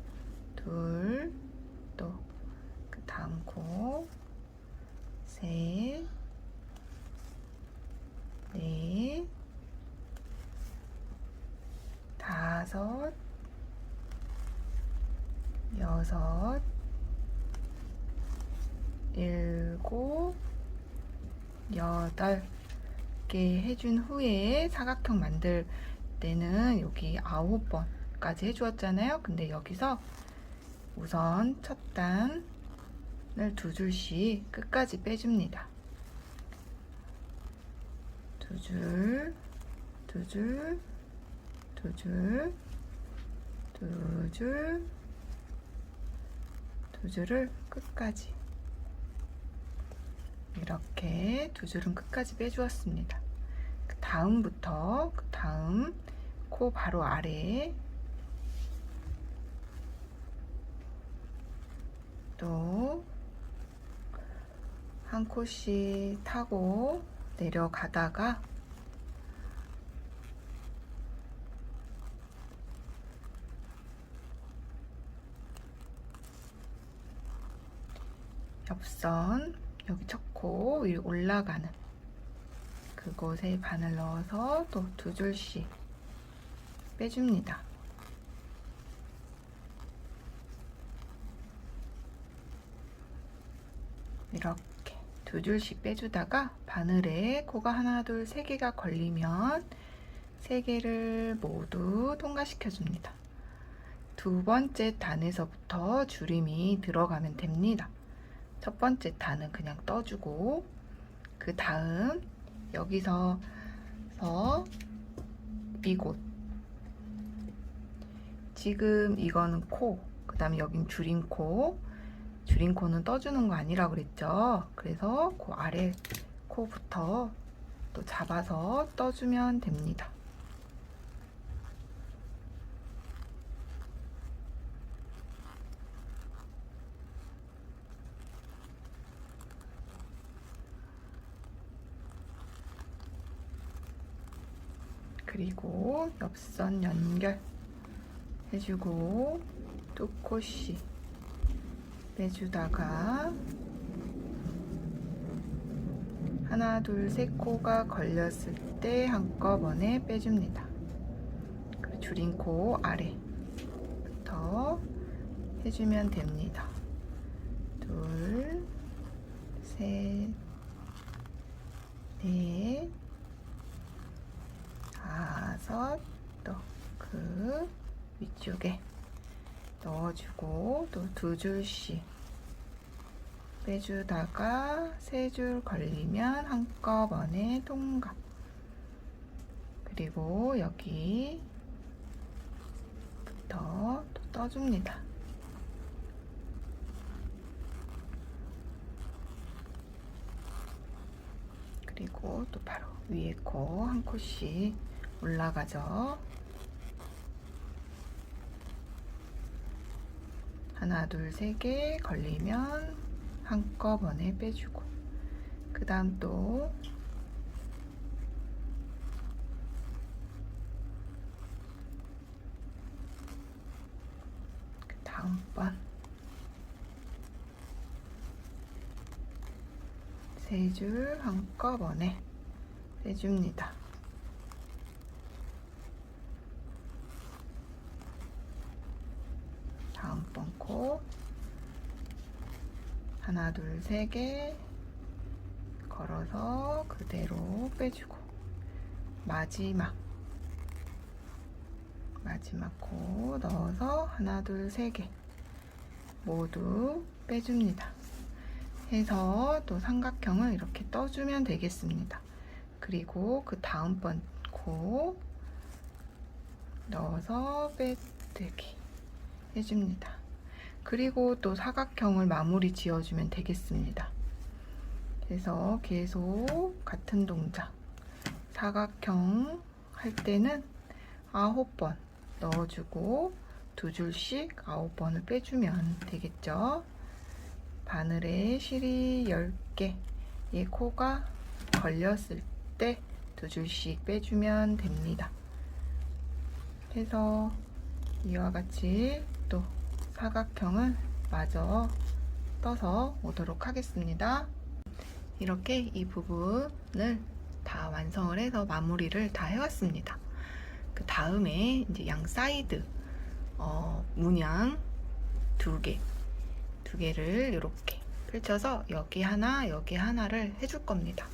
둘, 또 그 다음 코, 셋, 넷, 다섯, 여섯, 일곱, 8개 해준 후에 사각형 만들 때는 여기 9번까지 해주었잖아요. 근데 여기서 우선 첫 단을 두 줄씩 끝까지 빼줍니다. 두 줄, 두 줄, 두 줄, 두 줄, 두 줄을 끝까지 이렇게 두 줄은 끝까지 빼주었습니다. 그 다음부터 그 다음 코 바로 아래 또 한 코씩 타고 내려가다가 옆선 여기 첫 코 위로 올라가는 그곳에 바늘 넣어서 또 두 줄씩 빼줍니다. 이렇게 두 줄씩 빼주다가 바늘에 코가 하나, 둘, 세 개가 걸리면 세 개를 모두 통과시켜 줍니다. 두 번째 단에서부터 줄임이 들어가면 됩니다. 첫 번째 단은 그냥 떠주고 그 다음 여기서 이곳 지금 이거는 코, 그 다음에 여긴 줄임 코, 줄임 코는 떠주는 거 아니라고 그랬죠. 그래서 그 아래 코부터 또 잡아서 떠주면 됩니다. 그리고 옆선 연결 해주고 두 코씩 빼주다가 하나, 둘, 세 코가 걸렸을 때 한꺼번에 빼줍니다. 그리고 줄임 코 아래부터 해주면 됩니다. 둘, 셋, 넷, 다섯, 또 그 위쪽에 넣어주고 또 두 줄씩 빼주다가 세 줄 걸리면 한꺼번에 통과. 그리고 여기부터 또 떠줍니다. 그리고 또 바로 위에 코 한 코씩 올라가죠. 하나, 둘, 세 개 걸리면 한꺼번에 빼주고 그 다음 또 그 다음번 세 줄 한꺼번에 빼줍니다. 다음번 코 하나, 둘, 세 개 걸어서 그대로 빼주고 마지막 코 넣어서 하나, 둘, 세 개 모두 빼줍니다. 해서 또 삼각형을 이렇게 떠주면 되겠습니다. 그리고 그 다음번 코 넣어서 빼뜨기 해줍니다. 그리고 또 사각형을 마무리 지어주면 되겠습니다. 그래서 계속 같은 동작 사각형 할 때는 9번 넣어주고 두 줄씩 9번을 빼주면 되겠죠. 바늘에 실이 10개의 코가 걸렸을 때 두 줄씩 빼주면 됩니다. 그래서 이와 같이 또 사각형을 마저 떠서 오도록 하겠습니다. 이렇게 이 부분을 다 완성을 해서 마무리를 다 해왔습니다. 그 다음에 이제 양 사이드 문양 두 개를 이렇게 펼쳐서 여기 하나 여기 하나를 해줄 겁니다.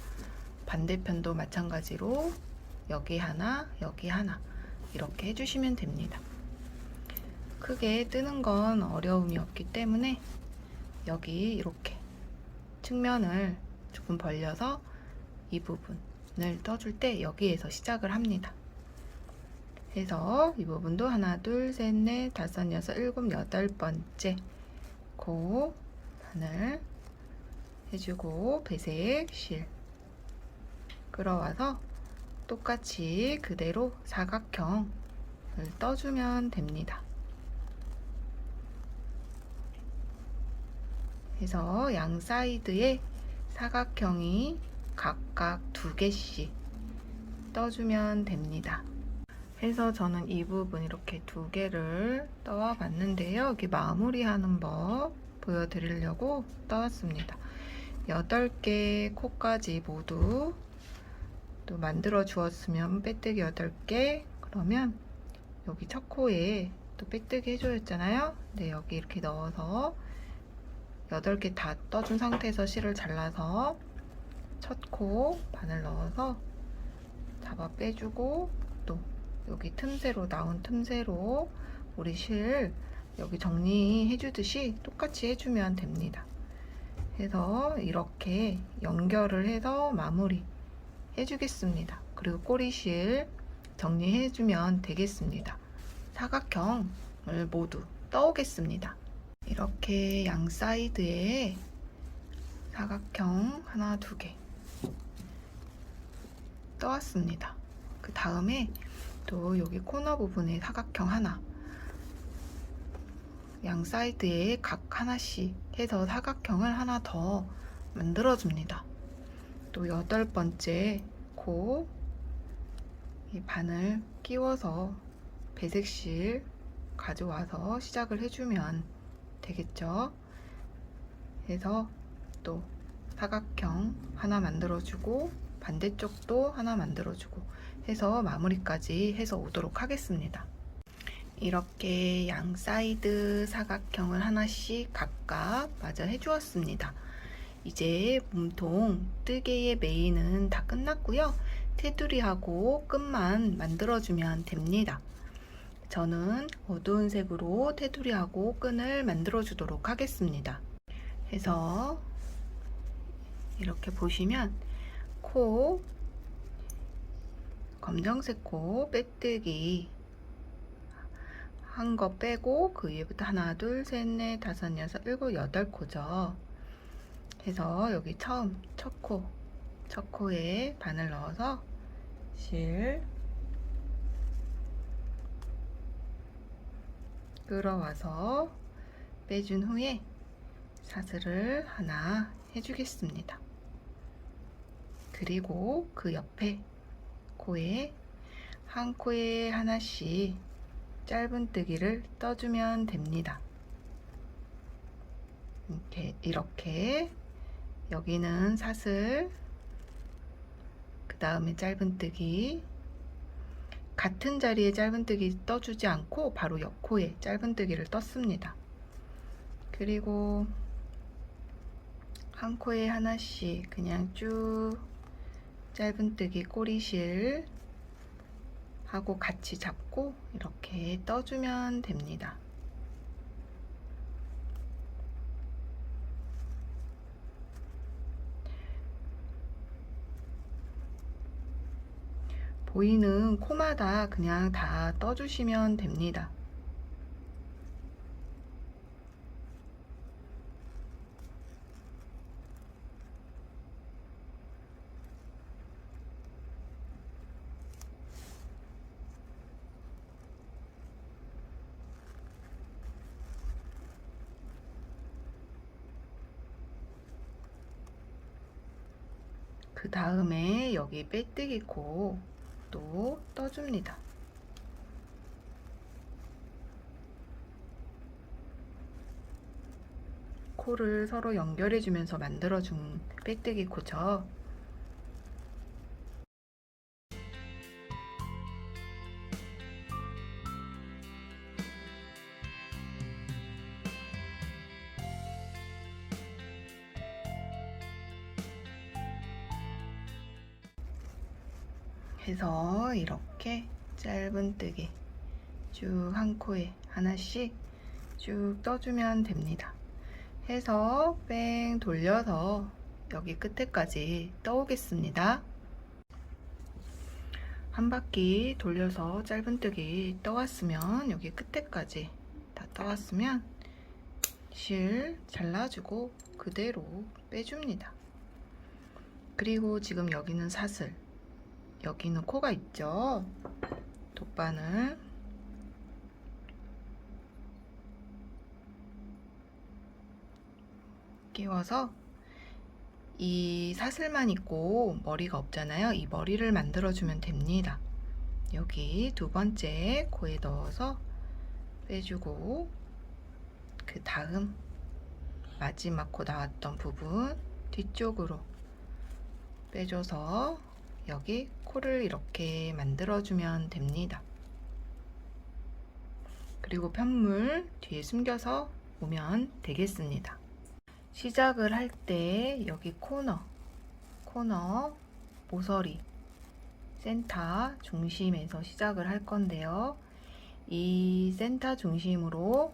반대편도 마찬가지로 여기 하나 여기 하나 이렇게 해주시면 됩니다. 크게 뜨는 건 어려움이 없기 때문에 여기 이렇게 측면을 조금 벌려서 이 부분을 떠줄 때 여기에서 시작을 합니다. 해서 이 부분도 하나, 둘, 셋, 넷, 다섯, 여섯, 일곱, 여덟 번째 코 바늘 해주고 배색 실 끌어와서 똑같이 그대로 사각형을 떠주면 됩니다. 그래서 양 사이드에 사각형이 각각 2개씩 떠주면 됩니다. 해서 저는 이 부분 이렇게 2개를 떠와 봤는데요. 여기 마무리하는 법 보여드리려고 떠왔습니다. 8개 코까지 모두 또 만들어 주었으면 빼뜨기 8개, 그러면 여기 첫 코에 또 빼뜨기 해줘야겠잖아요. 네, 여기 이렇게 넣어서 8개 다 떠준 상태에서 실을 잘라서 첫 코 바늘 넣어서 잡아 빼주고, 또 여기 틈새로 나온 틈새로 우리 실 여기 정리해 주듯이 똑같이 해주면 됩니다. 해서 이렇게 연결을 해서 마무리 해주겠습니다. 그리고 꼬리실 정리해주면 되겠습니다. 사각형을 모두 떠오겠습니다. 이렇게 양 사이드에 사각형 하나, 2개 떠왔습니다. 그 다음에 또 여기 코너 부분에 사각형 하나, 양 사이드에 각 하나씩 해서 사각형을 하나 더 만들어줍니다. 또 8번째 코 이 바늘 끼워서 배색실 가져와서 시작을 해주면 되겠죠. 해서 또 사각형 하나 만들어주고 반대쪽도 하나 만들어주고 해서 마무리까지 해서 오도록 하겠습니다. 이렇게 양 사이드 사각형을 하나씩 각각 마저 해주었습니다. 이제 몸통 뜨개의 메인은 다 끝났고요. 테두리하고 끝만 만들어주면 됩니다. 저는 어두운 색으로 테두리하고 끈을 만들어 주도록 하겠습니다. 해서 이렇게 보시면 코, 검정색 코 빼뜨기 한 거 빼고 그 위에부터 하나, 둘, 셋, 넷, 다섯, 여섯, 일곱, 8코죠. 해서 여기 처음 첫 코에 바늘 넣어서 실 끌어와서 빼준 후에 사슬을 하나 해주겠습니다. 그리고 그 옆에 코에 한 코에 하나씩 짧은뜨기를 떠주면 됩니다. 이렇게 여기는 사슬, 그 다음에 짧은뜨기, 같은 자리에 짧은뜨기 떠주지 않고 바로 옆코에 짧은뜨기를 떴습니다. 그리고 한 코에 하나씩 그냥 쭉 짧은뜨기 꼬리실 하고 같이 잡고 이렇게 떠주면 됩니다. 보이는 코마다 그냥 다 떠주시면 됩니다. 그 다음에 여기 빼뜨기 코 또 떠줍니다. 코를 서로 연결해 주면서 만들어준 빼뜨기 코죠. 해서 이렇게 짧은뜨기 쭉 한 코에 하나씩 쭉 떠주면 됩니다. 해서 뺑 돌려서 여기 끝에까지 떠오겠습니다. 한 바퀴 돌려서 짧은뜨기 떠왔으면 여기 끝에까지 다 떠왔으면 실 잘라주고 그대로 빼줍니다. 그리고 지금 여기는 사슬, 여기는 코가 있죠. 돗바늘 끼워서 이 사슬만 있고 머리가 없잖아요. 이 머리를 만들어주면 됩니다. 여기 두 번째 코에 넣어서 빼주고, 그 다음 마지막 코 나왔던 부분 뒤쪽으로 빼줘서 여기 코를 이렇게 만들어주면 됩니다. 그리고 편물 뒤에 숨겨서 오면 되겠습니다. 시작을 할 때 여기 코너 모서리 센터 중심에서 시작을 할 건데요. 이 센터 중심으로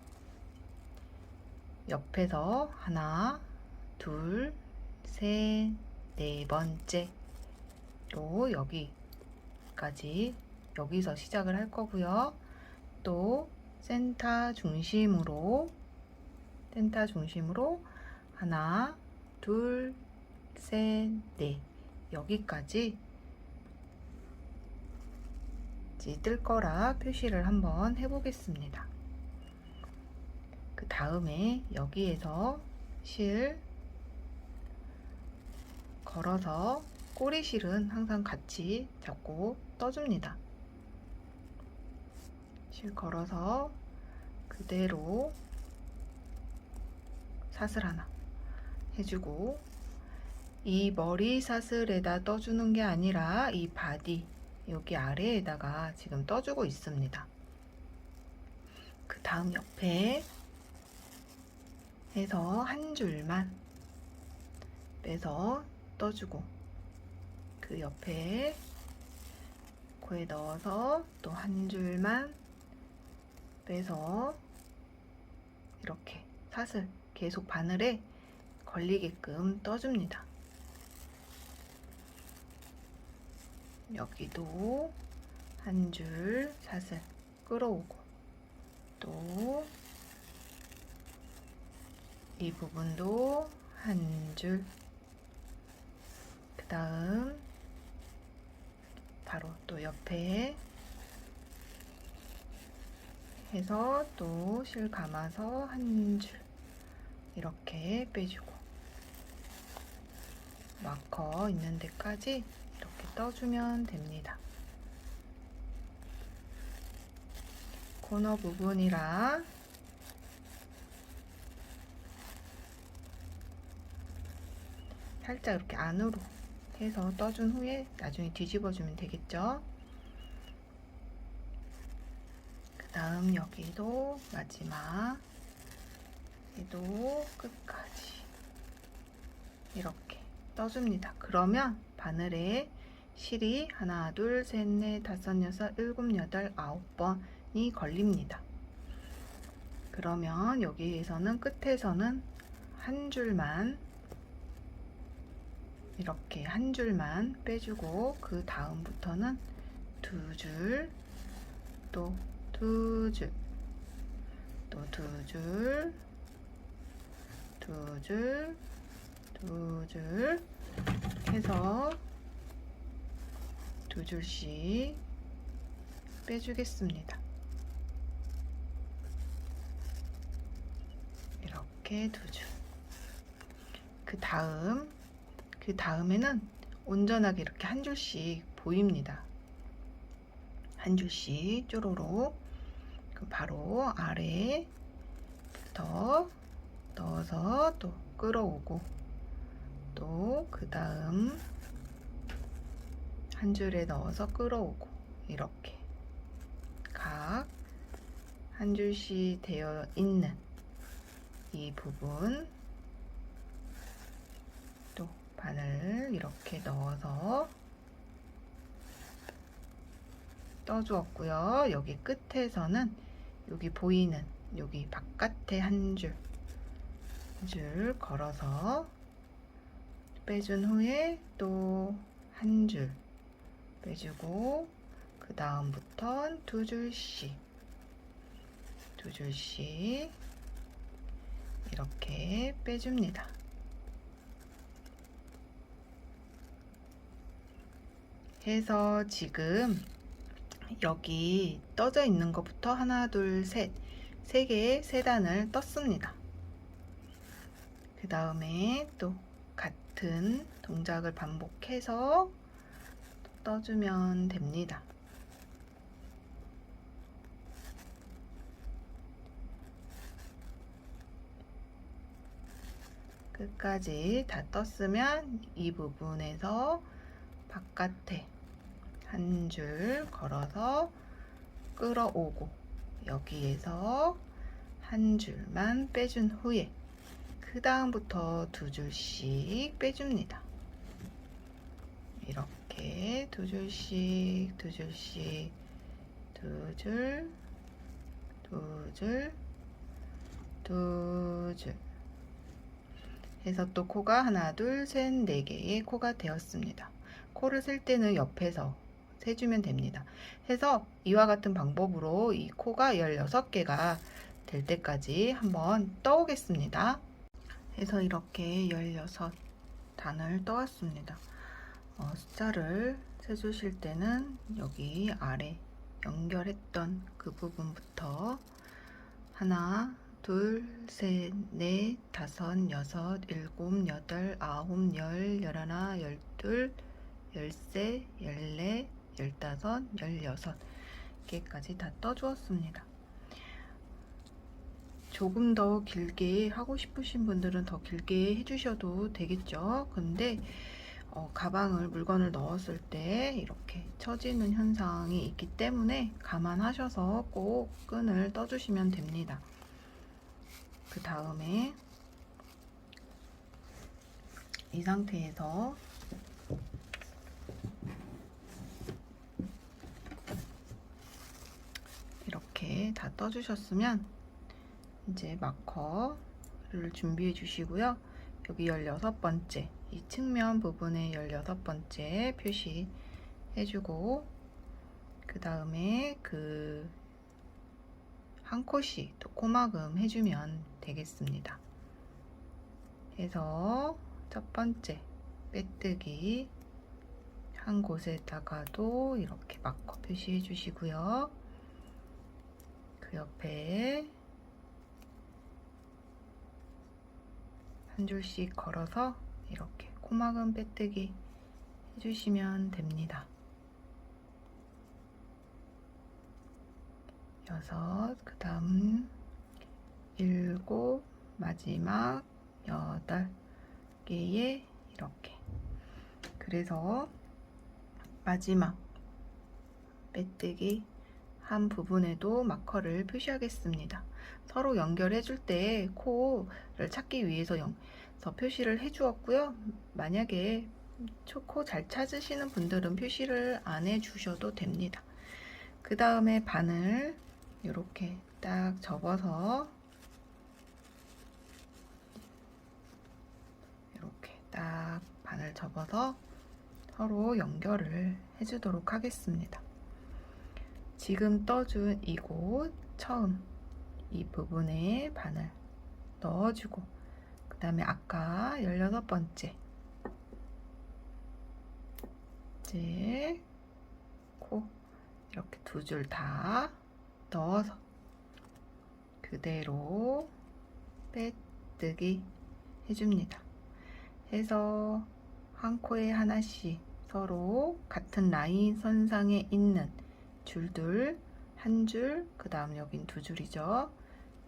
옆에서 하나, 둘, 셋, 네 번째로 여기까지 여기서 시작을 할 거고요. 또 센터 중심으로 하나, 둘, 셋, 넷 여기까지 뜰 거라 표시를 한번 해보겠습니다. 그 다음에 여기에서 실 걸어서 꼬리실은 항상 같이 잡고 떠줍니다. 실 걸어서 그대로 사슬 하나 해주고, 이 머리 사슬에다 떠주는 게 아니라 이 바디 여기 아래에다가 지금 떠주고 있습니다. 그 다음 옆에 해서 한 줄만 빼서 떠주고, 그 옆에 코에 넣어서 또 한 줄만 빼서 이렇게 사슬 계속 바늘에 걸리게끔 떠줍니다. 여기도 한 줄 사슬 끌어오고, 또 이 부분도 한 줄, 그 다음 바로 또 옆에 해서 또 실 감아서 한 줄 이렇게 빼주고, 마커 있는 데까지 이렇게 떠주면 됩니다. 코너 부분이라 살짝 이렇게 안으로 해서 떠준 후에 나중에 뒤집어 주면 되겠죠. 그 다음 여기도 마지막 얘도 끝까지 이렇게 떠줍니다. 그러면 바늘에 실이 하나, 둘, 셋, 넷, 다섯, 여섯, 일곱, 여덟, 아홉 번이 걸립니다. 그러면 여기에서는 끝에서는 한 줄만 이렇게 한 줄만 빼주고, 그 다음부터는 두 줄, 또 두 줄, 또 두 줄, 두 줄, 두 줄 해서 두 줄씩 빼주겠습니다. 이렇게 두 줄. 그 다음에는 온전하게 이렇게 한 줄씩 보입니다. 한 줄씩 쪼로록. 바로 아래부터 넣어서 또 끌어오고, 또 그 다음 한 줄에 넣어서 끌어오고, 이렇게 각 한 줄씩 되어 있는 이 부분 또 바늘 이렇게 넣어서 떠주었고요. 여기 끝에서는 여기 보이는 여기 바깥에 한 줄 걸어서 빼준 후에 또 한 줄 빼주고, 그 다음부턴 두 줄씩 이렇게 빼줍니다. 해서 지금 여기 떠져 있는 것부터 하나, 둘, 셋, 세 개의 세 단을 떴습니다. 그 다음에 또 같은 동작을 반복해서 떠주면 됩니다. 끝까지 다 떴으면 이 부분에서 바깥에 한 줄 걸어서 끌어오고 여기에서 한 줄만 빼준 후에 그 다음부터 두 줄씩 빼줍니다. 이렇게 두 줄씩 두 줄씩 두 줄 두 줄 두 줄 해서 또 코가 하나 둘 셋 네 개의 코가 되었습니다. 코를 셀 때는 옆에서 세주면 됩니다. 해서 이와 같은 방법으로 이 코가 16개가 될 때까지 한번 떠오겠습니다. 해서 이렇게 16단을 떠왔습니다. 숫자를 세주실 때는 여기 아래 연결했던 그 부분부터 하나, 둘, 셋, 넷, 다섯, 여섯, 일곱, 여덟, 아홉, 열, 열하나, 열둘, 열세, 열네, 열다섯, 열여섯 개까지 다 떠주었습니다. 조금 더 길게 하고 싶으신 분들은 더 길게 해주셔도 되겠죠. 근데 가방을 물건을 넣었을 때 이렇게 처지는 현상이 있기 때문에 감안하셔서 꼭 끈을 떠주시면 됩니다. 그 다음에 이 상태에서 이렇게 다 떠주셨으면 이제 마커를 준비해 주시고요. 여기 16번째 이 측면 부분에 16번째 표시 해주고 그 다음에 그 한 컷씩 또 코막음 해주면 되겠습니다. 해서 첫 번째 빼뜨기 한 곳에다가도 이렇게 마커 표시해 주시고요. 그 옆에 한 줄씩 걸어서 이렇게 코막음 빼뜨기 해주시면 됩니다. 6, 그 다음 7, 마지막 8개의 이렇게. 그래서 마지막 빼뜨기 한 부분에도 마커를 표시하겠습니다. 서로 연결해 줄 때 코를 찾기 위해서 표시를 해 주었고요. 만약에 코 잘 찾으시는 분들은 표시를 안 해 주셔도 됩니다. 그 다음에 바늘 이렇게 딱 접어서 이렇게 딱 바늘 접어서 서로 연결을 해주도록 하겠습니다. 지금 떠준 이곳 처음 이 부분에 바늘 넣어주고 그 다음에 아까 16번째 이제 코 이렇게 두 줄 다 넣어서 그대로 빼뜨기 해줍니다. 해서 한 코에 하나씩 서로 같은 라인 선상에 있는 줄들 한 줄, 그 다음 여긴 두 줄이죠.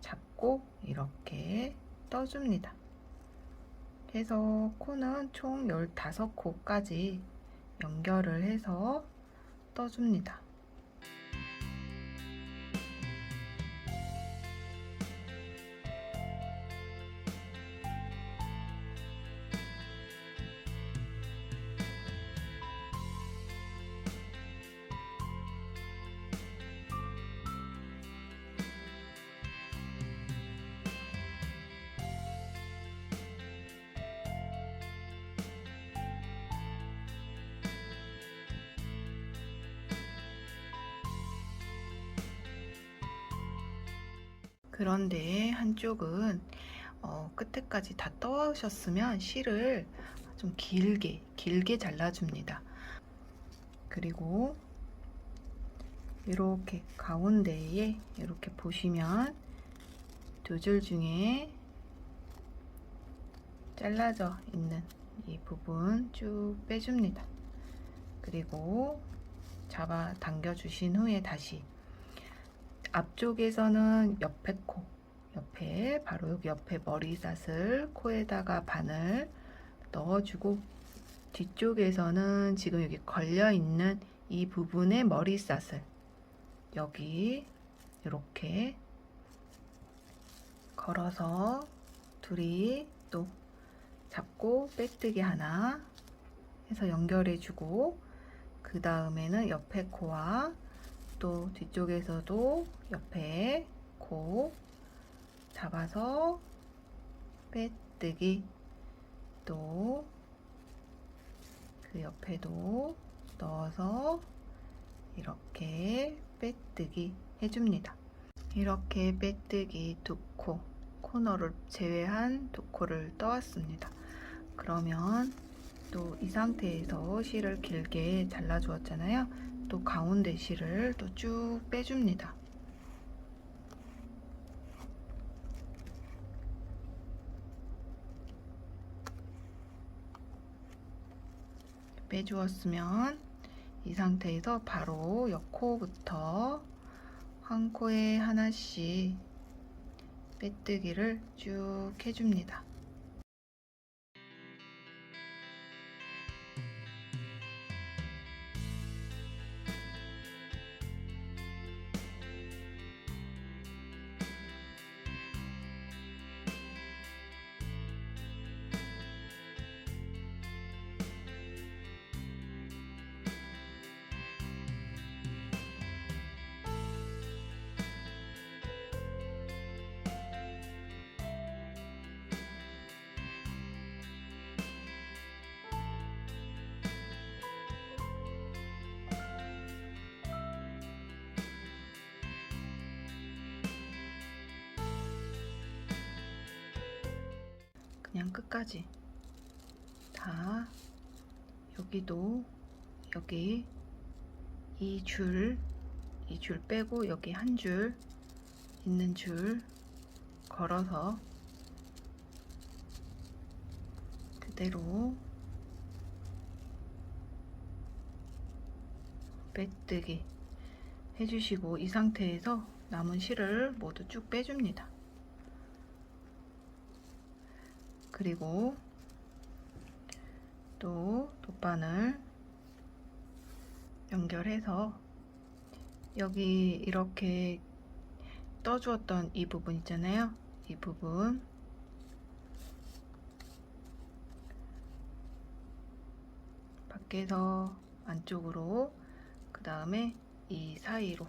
잡고 이렇게 떠줍니다. 해서 코는 총 15코까지 연결을 해서 떠줍니다. 그런데 한쪽은 끝에까지 다 떠오셨으면 실을 좀 길게 잘라줍니다. 그리고 이렇게 가운데에 이렇게 보시면 두 줄 중에 잘라져 있는 이 부분 쭉 빼줍니다. 그리고 잡아 당겨 주신 후에 다시 앞쪽에서는 옆에 바로 여기 옆에 머리샷을 코에다가 바늘 넣어주고, 뒤쪽에서는 지금 여기 걸려 있는 이 부분에 머리샷을 여기 이렇게 걸어서 둘이 또 잡고 빼뜨기 하나 해서 연결해주고, 그 다음에는 옆에 코와 또 뒤쪽에서도 옆에 코 잡아서 빼뜨기, 또 그 옆에도 넣어서 이렇게 빼뜨기 해줍니다. 이렇게 빼뜨기 두 코, 코너를 제외한 두 코를 떠왔습니다. 그러면 또 이 상태에서 실을 길게 잘라 주었잖아요. 또 가운데 실을 또 쭉 빼줍니다. 빼주었으면 이 상태에서 바로 옆코부터 한 코에 하나씩 빼뜨기를 쭉 해줍니다. 그냥 끝까지 다, 여기도 여기 이 줄 빼고 여기 한 줄 있는 줄 걸어서 그대로 빼뜨기 해주시고, 이 상태에서 남은 실을 모두 쭉 빼줍니다. 그리고 또 돗바늘 연결해서 여기 이렇게 떠주었던 이 부분 있잖아요. 이 부분 밖에서 안쪽으로, 그 다음에 이 사이로,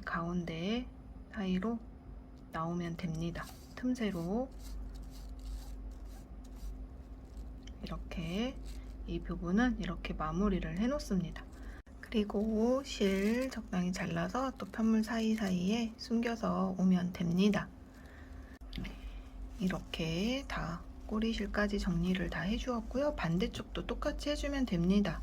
가운데 사이로 나오면 됩니다. 틈새로 이렇게 이 부분은 이렇게 마무리를 해 놓습니다. 그리고 실 적당히 잘라서 또 편물 사이사이에 숨겨서 오면 됩니다. 이렇게 다 꼬리실까지 정리를 다 해주었고요. 반대쪽도 똑같이 해주면 됩니다.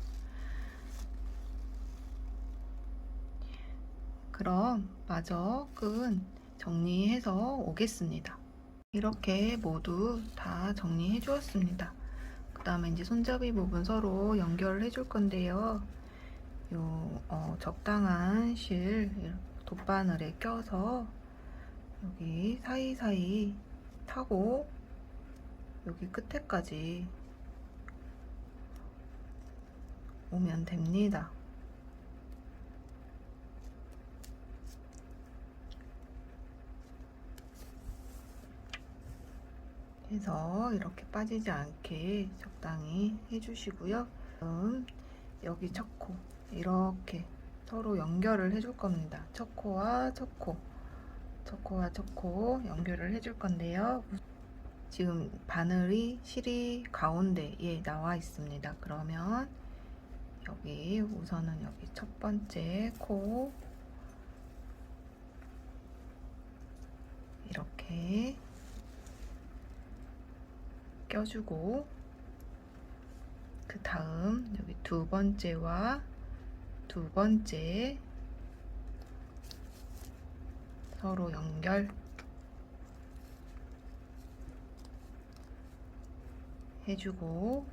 그럼 마저 끈 정리해서 오겠습니다. 이렇게 모두 다 정리해 주었습니다. 그 다음에 이제 손잡이 부분 서로 연결을 해줄 건데요. 적당한 실 돗바늘에 껴서 여기 사이사이 타고 여기 끝에까지 오면 됩니다. 해서 이렇게 빠지지 않게 적당히 해주시고요. 여기 첫 코 이렇게 서로 연결을 해줄 겁니다. 첫 코와 첫 코, 첫 코와 첫 코 연결을 해줄 건데요. 지금 바늘이 실이 가운데에 나와 있습니다. 그러면 여기 우선은 여기 첫 번째 코 이렇게 껴주고, 그 다음 여기 두 번째와 두 번째 서로 연결 해주고,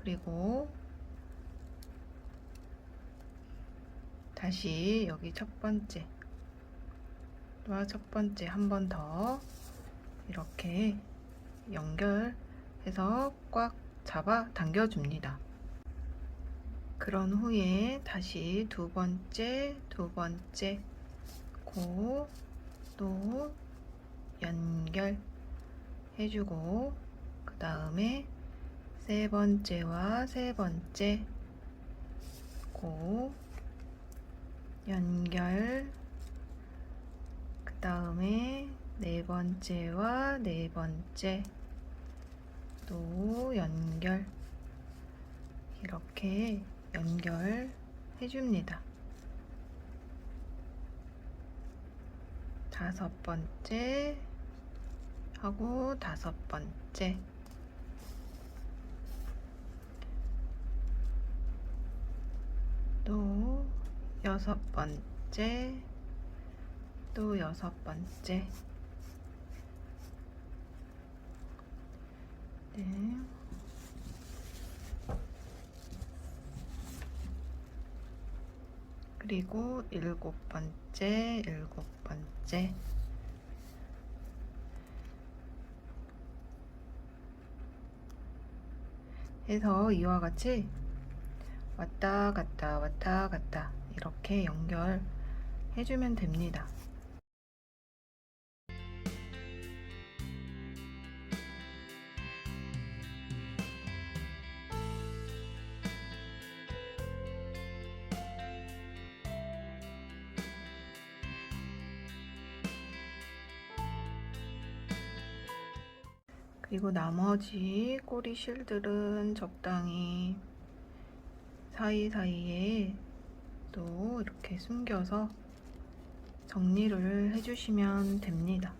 그리고 다시 여기 첫 번째와 첫 번째 한 번 더 이렇게 연결해서 꽉 잡아 당겨줍니다. 그런 후에 다시 두 번째 고 또 연결 해주고, 그 다음에 세 번째와 세 번째 고 연결, 그 다음에 네 번째와 네 번째 또 연결, 이렇게 연결 해줍니다. 다섯 번째 하고 다섯 번째, 또 여섯 번째, 또 여섯 번째. 네. 그리고 일곱 번째 해서 이와 같이 왔다 갔다 이렇게 연결 해주면 됩니다. 그리고 나머지 꼬리 실들은 적당히 사이사이에 또 이렇게 숨겨서 정리를 해주시면 됩니다.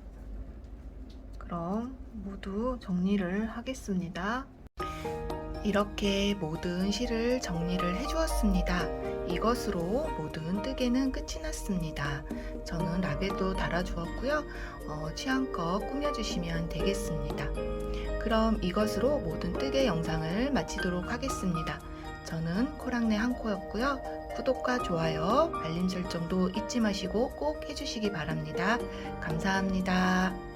그럼 모두 정리를 하겠습니다. 이렇게 모든 실을 정리를 해주었습니다. 이것으로 모든 뜨개는 끝이 났습니다. 저는 라벨도 달아주었고요. 취향껏 꾸며주시면 되겠습니다. 그럼 이것으로 모든 뜨개 영상을 마치도록 하겠습니다. 저는 코랑네 한코였고요. 구독과 좋아요, 알림 설정도 잊지 마시고 꼭 해주시기 바랍니다. 감사합니다.